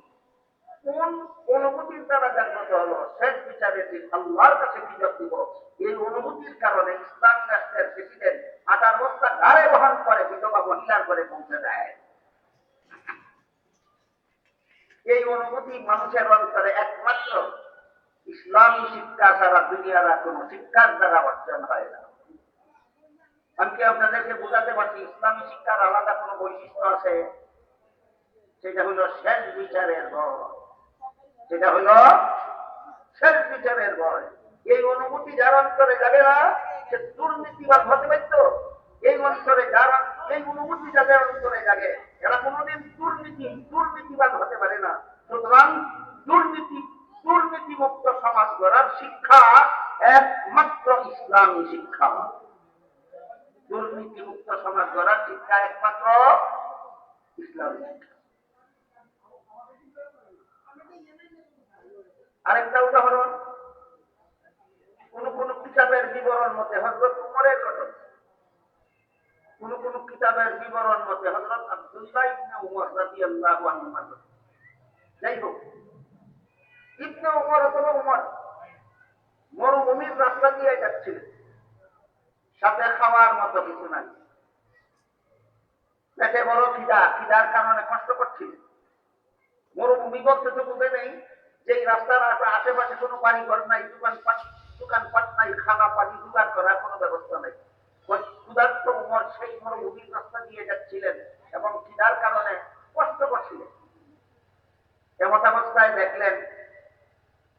কোন অনুভূতির দ্বারা জাগ্রত হলো? শেষ বিচারে দিন আল্লাহর কাছে বিজয় দিব। এই অনুভূতির কারণে ইসলামী রাষ্ট্রের প্রেসিডেন্ট আধার বস্তা ঘাড়ে বহন করে বিধবা মহিলার করে পৌঁছে দেয়। এই অনুভূতি মানুষের অন্তরে একমাত্র ইসলামী শিক্ষা ছাড়া দুনিয়ার কোন শিক্ষার দ্বারা অর্জন হয় না। আমি কি আপনাদেরকে বোঝাতে পারছি ইসলামী শিক্ষার আলাদা কোন বৈশিষ্ট্য আছে? সেটা হলো শেষ বিচারের ভয়। সেটা হলো শেষ বিচারের ভয়। এই অনুভূতি যার অন্তরে যাবে না, সে দুর্নীতিবাদ হতে পারত। এই অন্তরে যারা এই অনুভূতি যাদের অন্তরে জাগে, এরা কোনোদিন দুর্নীতিবাদ হতে পারে না। সুতরাং দুর্নীতিমুক্ত সমাজ গড়ার শিক্ষা একমাত্র ইসলামী শিক্ষা। দুর্নীতিমুক্ত সমাজ গড়ার শিক্ষা একমাত্র ইসলামী শিক্ষা। আরেকটা উদাহরণ, কোন কিতাবের বিবরণ মতে হযরত উমরের ঘটনা, কোন কিতাবের বিবরণ মতে হযরত আব্দুল্লাহ ইবনে উমর রাদিয়াল্লাহু আনহু। যাই হোক, ইবনে উমর অথবা উমর মরুভূমির রাস্তা দিয়ে যাচ্ছিলেন, সাথে খাওয়ার মতো কিছু নাই, পেটে বড় খিদার কারণে কষ্ট করছিলেন। মরুভূমি বলতে তো বুঝে নেই যে এই রাস্তার আশেপাশে কোনো বাড়ি ঘর নাই, দোকানপাট নাই, খানা পানি জোগাড় করার কোনো ব্যবস্থা নেই। ক্ষুধার্ত উমর সেই মরুভূমির রাস্তা দিয়ে যাচ্ছিলেন এবং খিদার কারণে কষ্ট করছিলেন। এমত অবস্থায় দেখলেন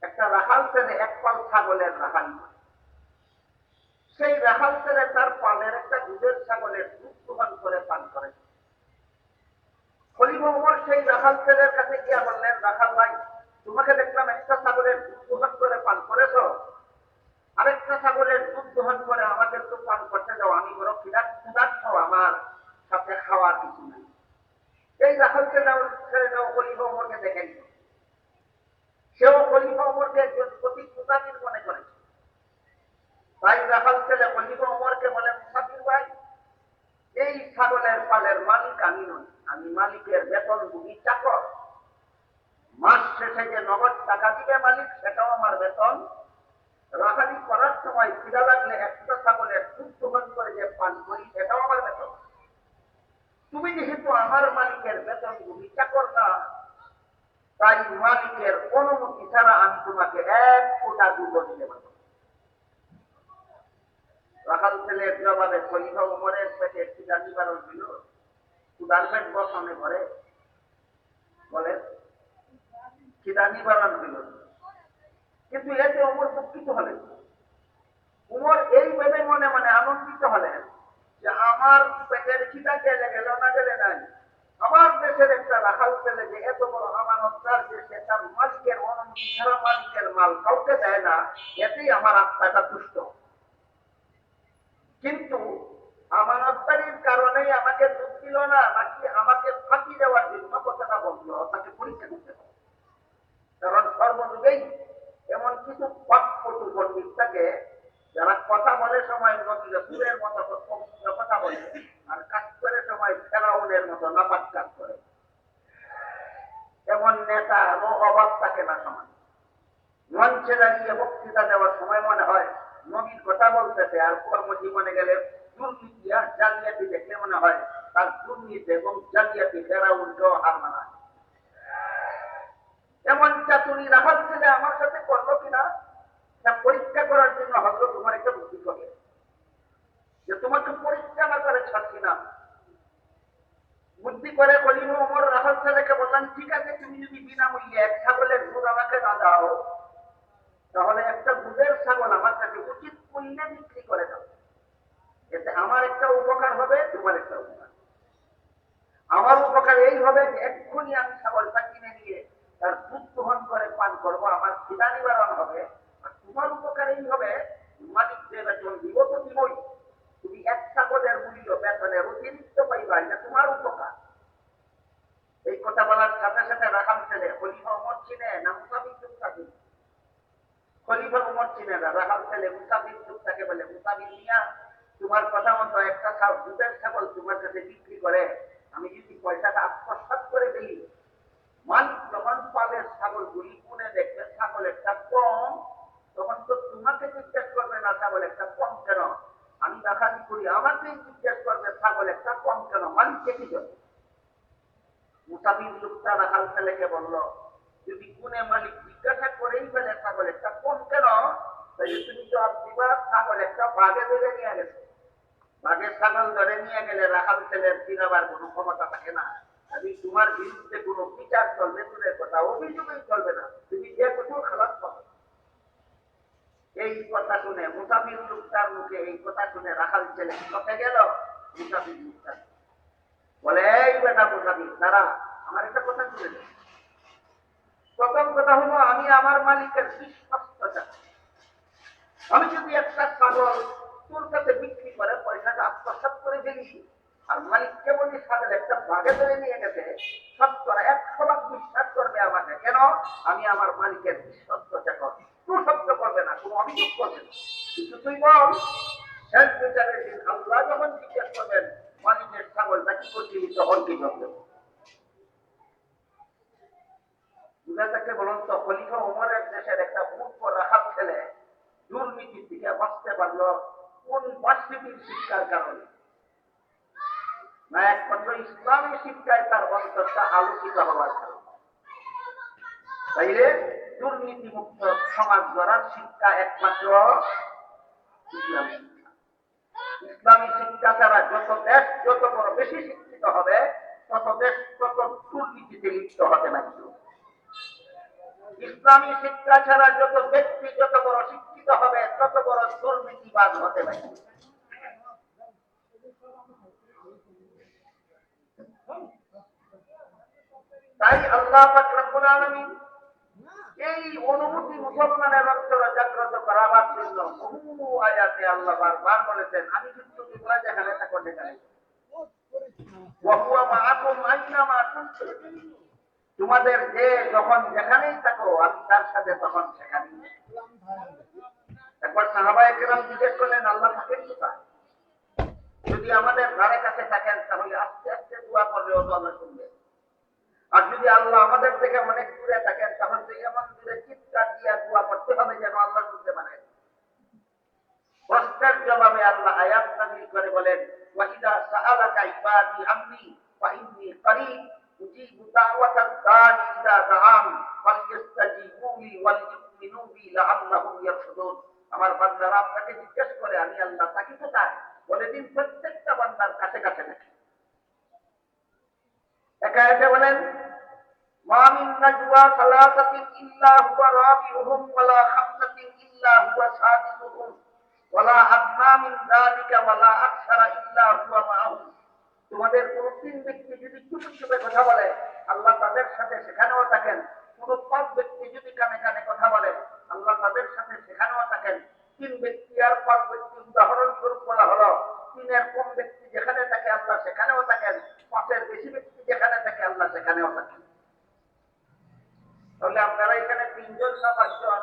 একটা রাখাল ছেলে এক পাল ছাগলের রাখালি। সেই রাখাল ছেলে তার পালের একটা দুধের ছাগলের দুধ দোহন করে পান করে। খলিফা উমর সেই রাখাল ছেলের কাছে গিয়া বললেন, রাখাল ভাই, তোমাকে দেখলাম একটা ছাগলের দুধ দোহন করে পান করেছ, আরেকটা ছাগলের দুধ দোহন করে আমাকে তো পান করতে দাও, আমি বড় ক্ষুধার্ত, আমার সাথে খাওয়ার কিছু নেই। এই রাখাল ছেলেটাও খলিফা উমরকে দেখেনি, সেও খলিফা উমরকে একজন অতি মুসাফির মনে করেছে। তাই রাখাল ছেলে খলিফা উমরকে বলে, মুসাফির ভাই, এই ছাগলের পালের মালিক আমি নই, আমি মালিকের বেতনভোগী চাকর। মাস শেষে যে নগদ টাকা দিবে মালিক, সেটাও আমার বেতন। রাখালি করার সময় খিদা লাগলে একটা ছাগলের দুধ দোহন করে যে পান করি, সেটাও আমার বেতন। তুমি যেহেতু আমার মালিকের বেতনভোগী চাকর না, তাই মালিকের অনুমতি ছাড়া আমি তোমাকে এক ফোঁটা দুধ দিতে পারব। রাখাল ছেলের জবাবে খলিফা উমরের পেটে খিদা নিবারণ হইল। ক্ষুধার পেট বসনে ঘরে বলে খিদা নিবারণ হইল, কিন্তু এতে উমর দুঃখিত হলেন। উমর এই ভেবে মনে মনে আনন্দিত হলেন যে আমার পেটের খিদা গেলে গেল না গেলে নাই, আমার দেশের একটা রাখাল ছেলে যে এত বড় আমানতদার, যে সে তার মালিকের অনুমতি ছাড়া মালিকের মাল কাউকে দেয় না, এতেই আমার আত্মাটা তুষ্ট। কিন্তু আমানতদারির কারণেই আমাকে দুধ দিল না, নাকি আমাকে ফাঁকি দেওয়ার জন্য কথাটা বললো, তাকে পরীক্ষা করতে হবে। কারণ সর্বযুগেই এমন কিছু পটপটু পণ্ডিত থাকে যারা কথা বলে সময় নবী রাসূলের মতো কথা বলে, আর কাজ করে সময় ফেরাউনের মতো নাপাক কাজ করে। এমন নেতারও অভাব থাকে না সমাজ। মঞ্চে দাঁড়িয়ে বক্তৃতা দেওয়ার সময় মনে হয় নবীর কথা বলতেছে, আর কর্মজীবনে গেলে দুর্নীতি আর জালিয়াতি দেখলে মনে হয় তার দুর্নীতি এবং জালিয়াতি ফেরাউনকেও হার মানায়। এমন চাতুরি রাখাল ছেলে আমার সাথে করলো কিনা তা পরীক্ষা করার জন্য হযরত উমর একটা বুদ্ধি করে, যে তোমাকে পরীক্ষা না করে ছাড়ছি না। বুদ্ধি করে খলিফা উমর রাখাল ছেলেকে বললেন, ঠিক আছে, তুমি যদি বিনামূল্যে এক ছাগলের দুধ আমাকে না দাও, তাহলে একটা দুধের ছাগল আমার কাছে উচিত মূল্যে বিক্রি করে দাও। খিদা নিবারণ হবে, আর তোমার উপকারেই হবে। মালিক যে বেতন দিব তো দিবই, তুমি এক ছাগলের মূল্য বেতনের অতিরিক্ত পাইবা, এটা তোমার উপকার। এই কথা বলার সাথে সাথে রাখাল ছেলে খলিফা উমর চিনে না মুসাফির চুক্তাকে? খলিফা উমর চিনে না, রাখাল ছেলে মুসাফির চুক্তাকে বলে, মুসাফির মিয়া তোমার কথা মতো একটা দুধের ছাগল তোমার কাছে বিক্রি করে আমি যদি পয়সাটা আত্মসাৎ করে দিই, মালিক যখন পালের ছাগলগুলি কোনে দেখবে ছাগল একটা কম, তখন তো তোমাকে জিজ্ঞেস করবে না ছাগল একটা কম কেন, আমি রাখালি করি আমাকেই জিজ্ঞেস করবে ছাগল একটা কম কেন, মালিককে কি করবে? মুসাফির লোকটা রাখাল ছেলেকে বলল, যদি কোনে মালিক জিজ্ঞাসা করেই ফেলে ছাগল একটা কম কেন, তাই তুমি জবাব দিবা ছাগল একটা বাঘে ধরে নিয়ে গেছে। বাঘের ছাগল ধরে নিয়ে গেলে রাখাল ছেলের ফিরাবার কোনো ক্ষমতা থাকে না। আমি তোমার বিরুদ্ধে কোনো বিচার চলবে, দূরের কথা অভিযোগই চলবে না, তুমি যে কোথাও খালাস পাবে। এই কথা শুনে মুসাফির লোকটার মুখে এই কথা শুনে রাখাল ছেলে চোখে গেল। মুসাফির লোকটা বলে, এই বেটা মুসাফির দাঁড়া, আমার একটা কথা শুনে দে। প্রথম কথা হলো, আমি আমার মালিকের বিশ্বস্ততা, আমি যদি একটা ছাগল তোর কাছে বিক্রি করে পয়সাটা আত্মসাৎ করে ফেলি, আর মালিক কেবলই ছাগল একটা বাঘে ধরে নিয়ে গেছে, 100% বিশ্বাস করবে আমাকে, কেন? আমি আমার মালিকের বিশ্বস্ততা করি, কোনো শব্দ করবে না, কোনো অভিযোগ করবে না। কিন্তু তুই বল, শেষ বিচারের দিন আল্লাহ যখন জিজ্ঞেস করবেন মালিকের ছাগলটা কি করছিলি, তখন কি করবে? বুঝাতে বলুন তো, খলিফা ওমরের দেশের একটা মূর্খ রাখাল ছেলে দুর্নীতির দিকে বাঁচতে পারলো কোন ভার্সিটির শিক্ষার কারণে? না একমাত্র ইসলামী শিক্ষায় তার অন্তরটা আলোকিত হওয়ার কারণে। তাইলে দুর্নীতি মুক্ত সমাজ গড়ার শিক্ষা একমাত্র ইসলামী শিক্ষা। ইসলামী শিক্ষা ছাড়া যত দেশ যত বড় বেশি শিক্ষিত হবে, তত দেশ তত দুর্নীতিতে লিপ্ত হতে বাধ্য। ইসলামী শিক্ষা ছাড়া যত ব্যক্তি যত বড় শিক্ষিত হবে, তত বড় দুর্নীতিবাদ হতে পারে। তাই আল্লাহ পাক রব্বুল আলামিন এই অনুভূতি মুসলমানের অন্তরে জাগ্রত করার জন্য বহু আয়াতে আল্লাহ বারবার বলেছেন, আমি কিন্তু তোমরা যেখানে থাকো সেখানে, ওয়া হুয়া মাআকুম আইনামা কুনতুম, তোমাদের যে যখন যেখানেই থাকো আমি তার সাথে তখন সেখানেই। একবার সাহাবায়ে কেরাম জিজ্ঞেস করলেন, আল্লাহ থাকেন কোথায়? যদি আমাদের ধারে কাছে থাকেন তাহলে আস্তে আস্তে দোয়া করলে ও আল্লাহ শুনবে, আর যদি আল্লাহ আমাদের থেকে অনেক দূরে থাকেন তাহলে এমন দূরে চিৎকার দিয়ে দোয়া করতে হবে যেন আল্লাহ শুনতে পারেন। প্রশ্নের জবাবে আল্লাহ আয়াত নাযিল করে বলেন, ওয়া ইযা সাআলাকা ইবাদি আন্নী ফা ইন্নী করিব উজিবু দাওয়াতাদ দাঈ ইযা দাআন ফালইস্তাজিবু লি ওয়াল ইউমিনু বি লাআল্লাহুম ইয়ারশুদুন। আমার বান্দারা আপনাকে জিজ্ঞেস করে আমি আল্লাহ তাকে কোথায়, বলে দিন প্রত্যেকটা বান্দার কাছে কাছে থাকি। একায়তে বলেন, মা মিন নাজওয়া সালাসাতিন ইল্লা হুয়া রাবিউহুম ওয়ালা খামসাতিন ইল্লা হুয়া সাদিসুহুম ওয়ালা আদনা মিন যালিকা ওয়ালা আকসারা ইল্লা হুয়া মাআহুম। তোমাদের কোন তিন ব্যক্তি যদি চুপে চুপে কথা বলে আল্লাহ তাদের সাথে সেখানেও থাকেন, কোন পাঁচ ব্যক্তি যদি কানে কানে কথা বলে আল্লাহ তাদের সাথে সেখানেও থাকেন। তিন ব্যক্তি আর পাঁচ ব্যক্তি উদাহরণস্বরূপ বলা হলো, তিনের কম ব্যক্তি যেখানে থাকে আল্লাহ সেখানেও থাকেন, পাঁচের বেশি ব্যক্তি যেখানে থাকে আল্লাহ সেখানেও থাকেন। তাহলে আপনারা এখানে তিনজন না পাঁচজন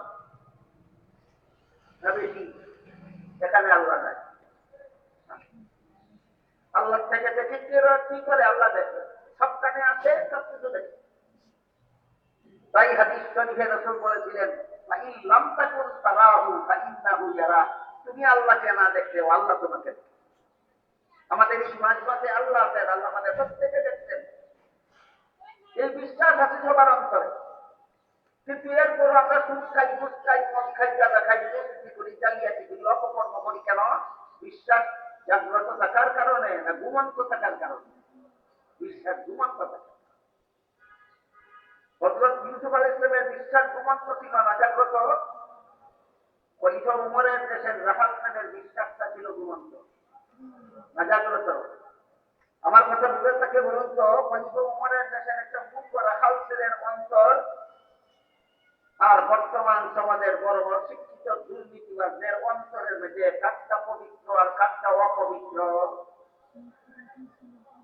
না বেশি, এখানে আল্লাহ নাই। আল্লাহ থেকে দেখে কি করে আল্লাহ দেখে, সবখানে আছে, সবকিছু দেখে। তাই হাদিস শরীফে রাসূল বলেছিলেন, ফাইন লাম তাকুন তারাহু ফাইন্নাহু ইয়ারা, তুমি আল্লাহকে না দেখলেও আল্লাহ তোমাকে দেখে। আমাদের এই মাঝে আল্লাহ আছেন, আল্লাহ আমাদের প্রত্যেকে দেখছেন, এই বিশ্বাস আছে সবার অন্তরে। কিন্তু এরপর আমরা সুদ খাই, ঘুষ খাই, মদ খাই, গাঁজা খাই, দুর্নীতি করি, জালিয়াতি করি, অপকর্ম করি, কেন? বিশ্বাস জাগ্রত থাকার কারণে না ঘুমন্ত থাকার কারণে? বিশ্বাস ঘুমন্ত থাকে। হযরত ইউসুফ আলাইহিস সালামের বিশ্বাস ঘুমন্ত ছিল না, জাগ্রত। খলিফা উমরের দেশের রাহাল খানের বিশ্বাসটা ছিল ঘুমন্ত না জাগ্রত? আমার কথা বুঝে থাকে বলুন তো, খলিফা উমরের দেশের একটা মূর্খ রাখাল ছেলের অন্তর আর বর্তমান সমাজের বড় বড় শিক্ষিত দুর্নীতিবাদদের অন্তরের মধ্যে কাঠটা পবিত্র আর কাঠটা অপবিত্র।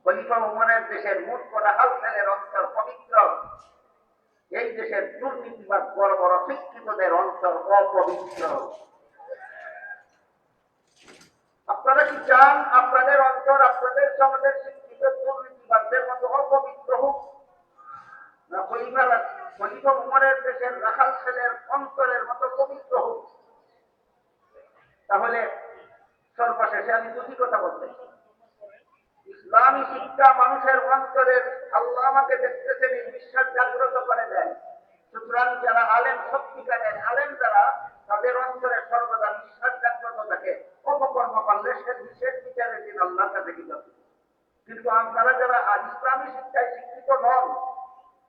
খলিফা উমরের দেশের মূর্খ রাখাল ছেলের অন্তর পবিত্র, এই দেশের দুর্নীতিবাদ বড় বড় শিক্ষিতদের অন্তর অপবিত্র। আপনারা কি চান আপনাদের অন্তর আপনাদের সমাজের শিক্ষিত দুর্নীতিবাদদের মতো অপবিত্র হোক, না খলিফা উমরের দেশের রাখাল ছেলের অন্তরের মতো পবিত্র হোক? তাহলে সর্বশেষে আমি দুটি কথা বলতে চাই। ইসলামী শিক্ষা মানুষের অন্তরের আল্লাহ আমাকে দেখতেছেন এই বিশ্বাস জাগ্রত করে দেন। সুতরাং যারা আলেম, সত্যিকারের আলেম যারা, তাদের অন্তরে সর্বদা বিশ্বাস জাগ্রত থাকে। অপকর্ম করলে সে বিচারের দিন আল্লাহর কাছে কি যাবে। কিন্তু আপনারা যারা ইসলামী শিক্ষায় শিক্ষিত নন,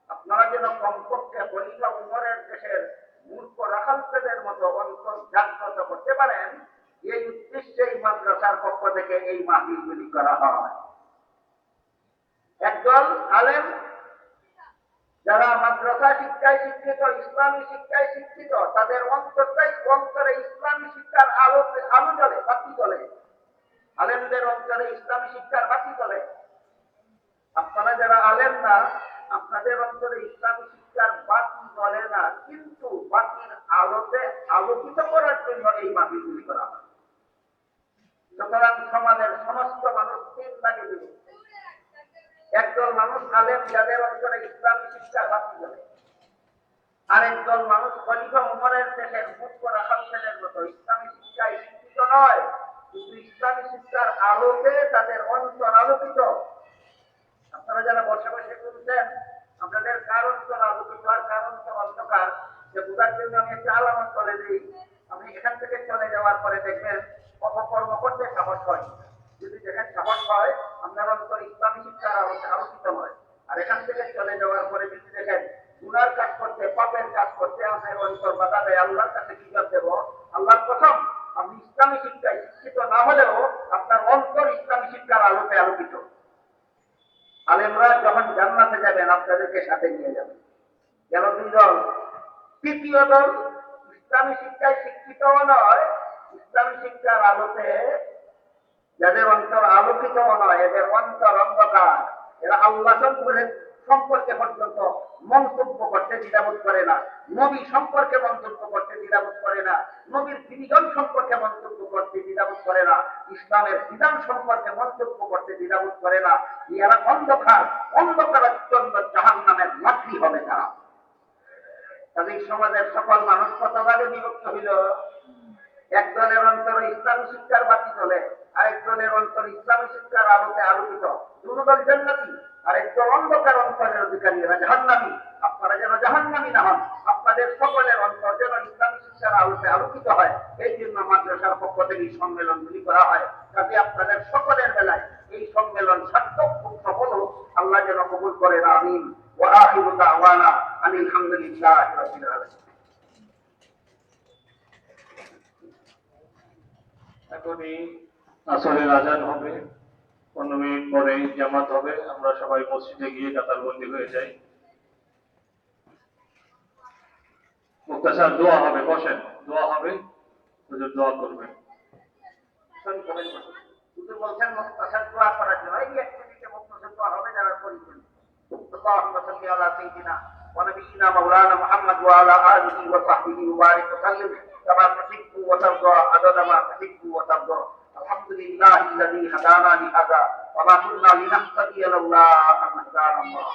আপনারা যেন কমপক্ষে খলিফা উমরের দেশের মূর্খ রাখালদের মতো অন্তর জাগ্রত করতে পারেন, এই উদ্দেশ্যে এই মাদ্রাসার পক্ষ থেকে এই মাহফিলগুলি করা হয়। একদল আলেম যারা মাদ্রাসা শিক্ষায় শিক্ষিত, ইসলামী শিক্ষায় শিক্ষিত, তাদের অন্তরে ইসলামী শিক্ষার আলো জ্বলে, বাতি জ্বলে। আলেমদের অন্তরে ইসলামী শিক্ষার বাতি জ্বলে। আপনারা যারা আলেম না, আপনাদের অন্তরে ইসলামী শিক্ষার বাতি জ্বলে না, কিন্তু বাতির আলোতে আলোকিত করার জন্য এই মাহফিলগুলি করা হয়। সুতরাং সমাজের সমস্ত মানুষ তিন ভাগে দিল। একদল মানুষ আলেম যাদের অন্তরে ইসলামী শিক্ষার বাতি জ্বলে, আরেকদল মানুষ খলিফা উমরের দেশের মূর্খ রাখাল ছেলের মতো ইসলামী শিক্ষায় শিক্ষিত নয়, কিন্তু ইসলামী শিক্ষার আলোতে তাদের অন্তর আলোকিত। আপনারা যারা বসে বসে শুনছেন, আপনাদের কার অন্তর আলোকিত আর কার অন্তর অন্ধকার, যে বোঝার জন্য আমি একটা আলামত বলে দিই। আপনি এখান থেকে চলে যাওয়ার পরে দেখবেন অপকর্ম করতে সাহস হয়। যদি দেখেন সাহস হয়, আপনার অন্তর ইসলামী শিক্ষার আলোতে আলোকিত হয়। আর এখান থেকে চলে যাওয়ার পরে যদি দেখেন গুনার কাজ করতে, পাপের কাজ করতে আপনার অন্তর বাধা দেয়, আল্লাহর কাছে কি জবাব দেব? আল্লাহর প্রথম, আপনি ইসলামী শিক্ষায় শিক্ষিত না হলেও আপনার অন্তর ইসলামী শিক্ষার আলোতে আলোকিত। আলেমরা যখন জান্নাতে যাবেন আপনাদেরকে সাথে নিয়ে যাবেন। গেল দুই দল। তৃতীয় দল ইসলামী শিক্ষায় শিক্ষিত নয়, ইসলামী শিক্ষার আলোতে যাদের অন্তর আলোকিত নয়, এদের অন্তর অন্ধকার। এরা আল্লাহ সম্পর্কে পর্যন্ত মন্তব্য করতে দ্বিধাবোধ করে না, নবী সম্পর্কে মন্তব্য করতে দ্বিধাবোধ করে না, নবীর বিধান সম্পর্কে মন্তব্য করতে দ্বিধাবোধ করে না, ইসলামের বিধান সম্পর্কে মন্তব্য করতে দ্বিধাবোধ করে না। এরা অন্ধকারাচ্ছন্ন জাহান্নামের লাঠি হবে তারা। তাদের সমাজের সকল মানুষ কত ভাগে বিভক্ত হইল? একদলের অন্তর ইসলামী শিক্ষার বাতি চলে, আরেকজনের অন্তর ইসলামী শিক্ষার আলোতে আলোকিত। দুদল জান্নাতি, আরেকদল অন্ধকার অন্তরের অধিকারী, এরা জাহান্নামী। আপনারা যেন জাহান্নামী না হন, আপনাদের সকলের অন্তর যেন ইসলামী শিক্ষার আলোতে আলোকিত হয়। এই জন্য মাদ্রাসার পক্ষ থেকে এই সম্মেলনগুলি করা হয়, যাতে আপনাদের সকলের বেলায় এই সম্মেলন সার্থক সফল হোক। আল্লাহ যেন কবুল করেন, আমিন। ওয়া আখিরু দাওয়ানা আনিল হামদুলিল্লাহি রাব্বিল আলামিন। এখনই আসরের আজান হবে, 15 মিনিট পরেই জামাত হবে। আমরা সবাই মসজিদে গিয়ে কাতারবন্দি হয়ে যাই। মুক্তাসার দোয়া হবে, বসেন, দোয়া হবে, হুজুর দোয়া করবেন। হুজুর বলছেন মুক্তাসার দোয়া করার জন্য। এই এক মিনিটে মুক্তাসার দোয়া হবে, যারা করেছেন। اللهم صل على سيدنا ونبينا مولانا محمد وعلى اله وصحبه وبارك وسلم كما تحب وترضى عدد ما تحب وترضى. الحمد لله الذي هدانا لهذا وما كنا لنهتدي لولا ان هدانا الله.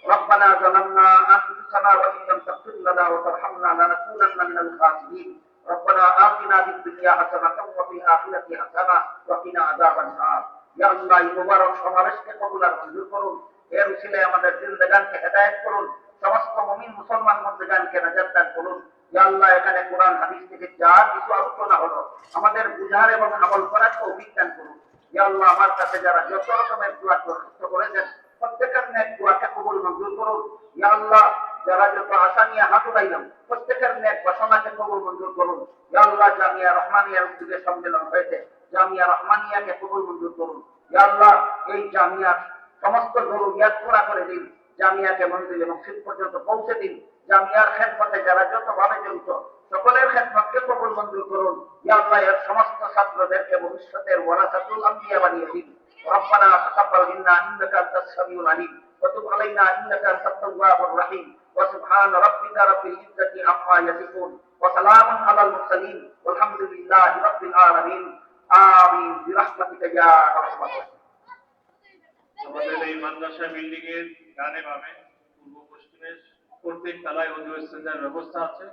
ربنا ظلمنا انفسنا وان لم تغفر لنا وترحمنا لنكونن من الخاسرين. ربنا آتنا في الدنيا حسنة وفي الآخرة حسنة وقنا عذاب النار. يا الله মুবারক সমাবেশকে কবুল আর মঞ্জুর করুন। এর উসিলায় আমাদের জিন্দেগানকে হেদায়েত করুন, সমস্ত মুমিন মুসলমান মুসলমানকে নাজাত দান করুন। ইয়া আল্লাহ, এখানে কোরআন হাদিস থেকে যা কিছু আলোচনা হলো, আমাদের বুঝার এবং আমল করার তৌফিক দান করুন। ইয়া আল্লাহ, আমার কাছে যারা যত রকমের দোয়া দরখাস্ত করেছেন, প্রত্যেকের নেক দোয়াকে কবুল মঞ্জুর করুন। ইয়া আল্লাহ, যারা যত আশা নিয়ে হাত উঠাইলাম, প্রত্যেকের নেক বাসনাকে কবুল মঞ্জুর করুন। ইয়া আল্লাহ, জামিয়া রহমানিয়ার উদ্যোগে সম্মেলন হয়েছে, জামিয়া রহমানিয়াকে কবুল মঞ্জুর করুন। ইয়া আল্লাহ, এই জামিয়ার সমস্ত জরুরিয়াত পুরা করে দিন, জামিয়াকে মঞ্জিলে মসজিদ পর্যন্ত পৌঁছে দিন, জামিয়ার খেদমতে যারা যতভাবে জড়িত সকলের খেদমতকে কবুল মঞ্জুর করুন। ইয়া আল্লাহ, এর সমস্ত ছাত্রদেরকে ভবিষ্যতের ওয়ারাসাতুল আম্বিয়া বানিয়ে দিন। ربنا تقبل منا انك انت السميع العليم وتب علينا انك انت التواب الرحيم وسبحان ربك رب العزة عما يصفون وسلام على المرسلين والحمد لله رب العالمين آمين برحمتك يا ارحم الراحمين। আমাদের এই মাদ্রাসা বিল্ডিং এর ডানে বামে পূর্ব পশ্চিমে প্রত্যেক তলায় ওযু ইস্তেঞ্জার ব্যবস্থা আছে,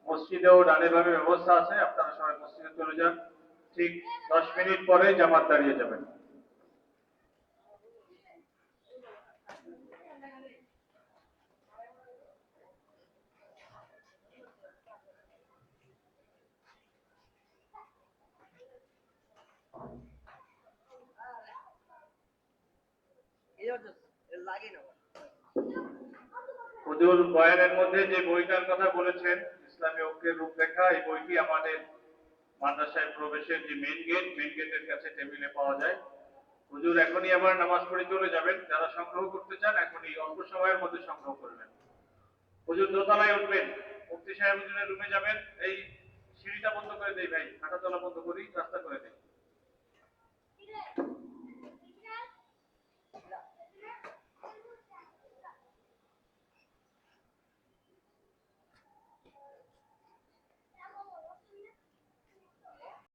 মসজিদেও ডানে বামে ব্যবস্থা আছে। আপনারা সবাই মসজিদে চলে যান, ঠিক 10 মিনিট পরে জামাত দাঁড়িয়ে যাবেন। হুজুর বয়ানের মধ্যে যে বইটার কথা বলেছেন, ইসলামী ঐক্যের রূপরেখা, এই বইটি আমাদের মাদ্রাসায় প্রবেশের যে মেইন গেটের কাছে টেবিলে পাওয়া যায়। হুজুর এখনই আবার নামাজ পড়ে চলে যাবেন। যারা সংগ্রহ করতে চান এখনই অল্প সময়ের মধ্যে সংগ্রহ করবেন। হুজুর দোতলায় উঠবেন, মুফতি সাহেব হুজুরের রুমে যাবেন। এই সিঁড়িটা বন্ধ করে দেই ভাই, হাঁটাচলা বন্ধ করি, রাস্তা করে দেই।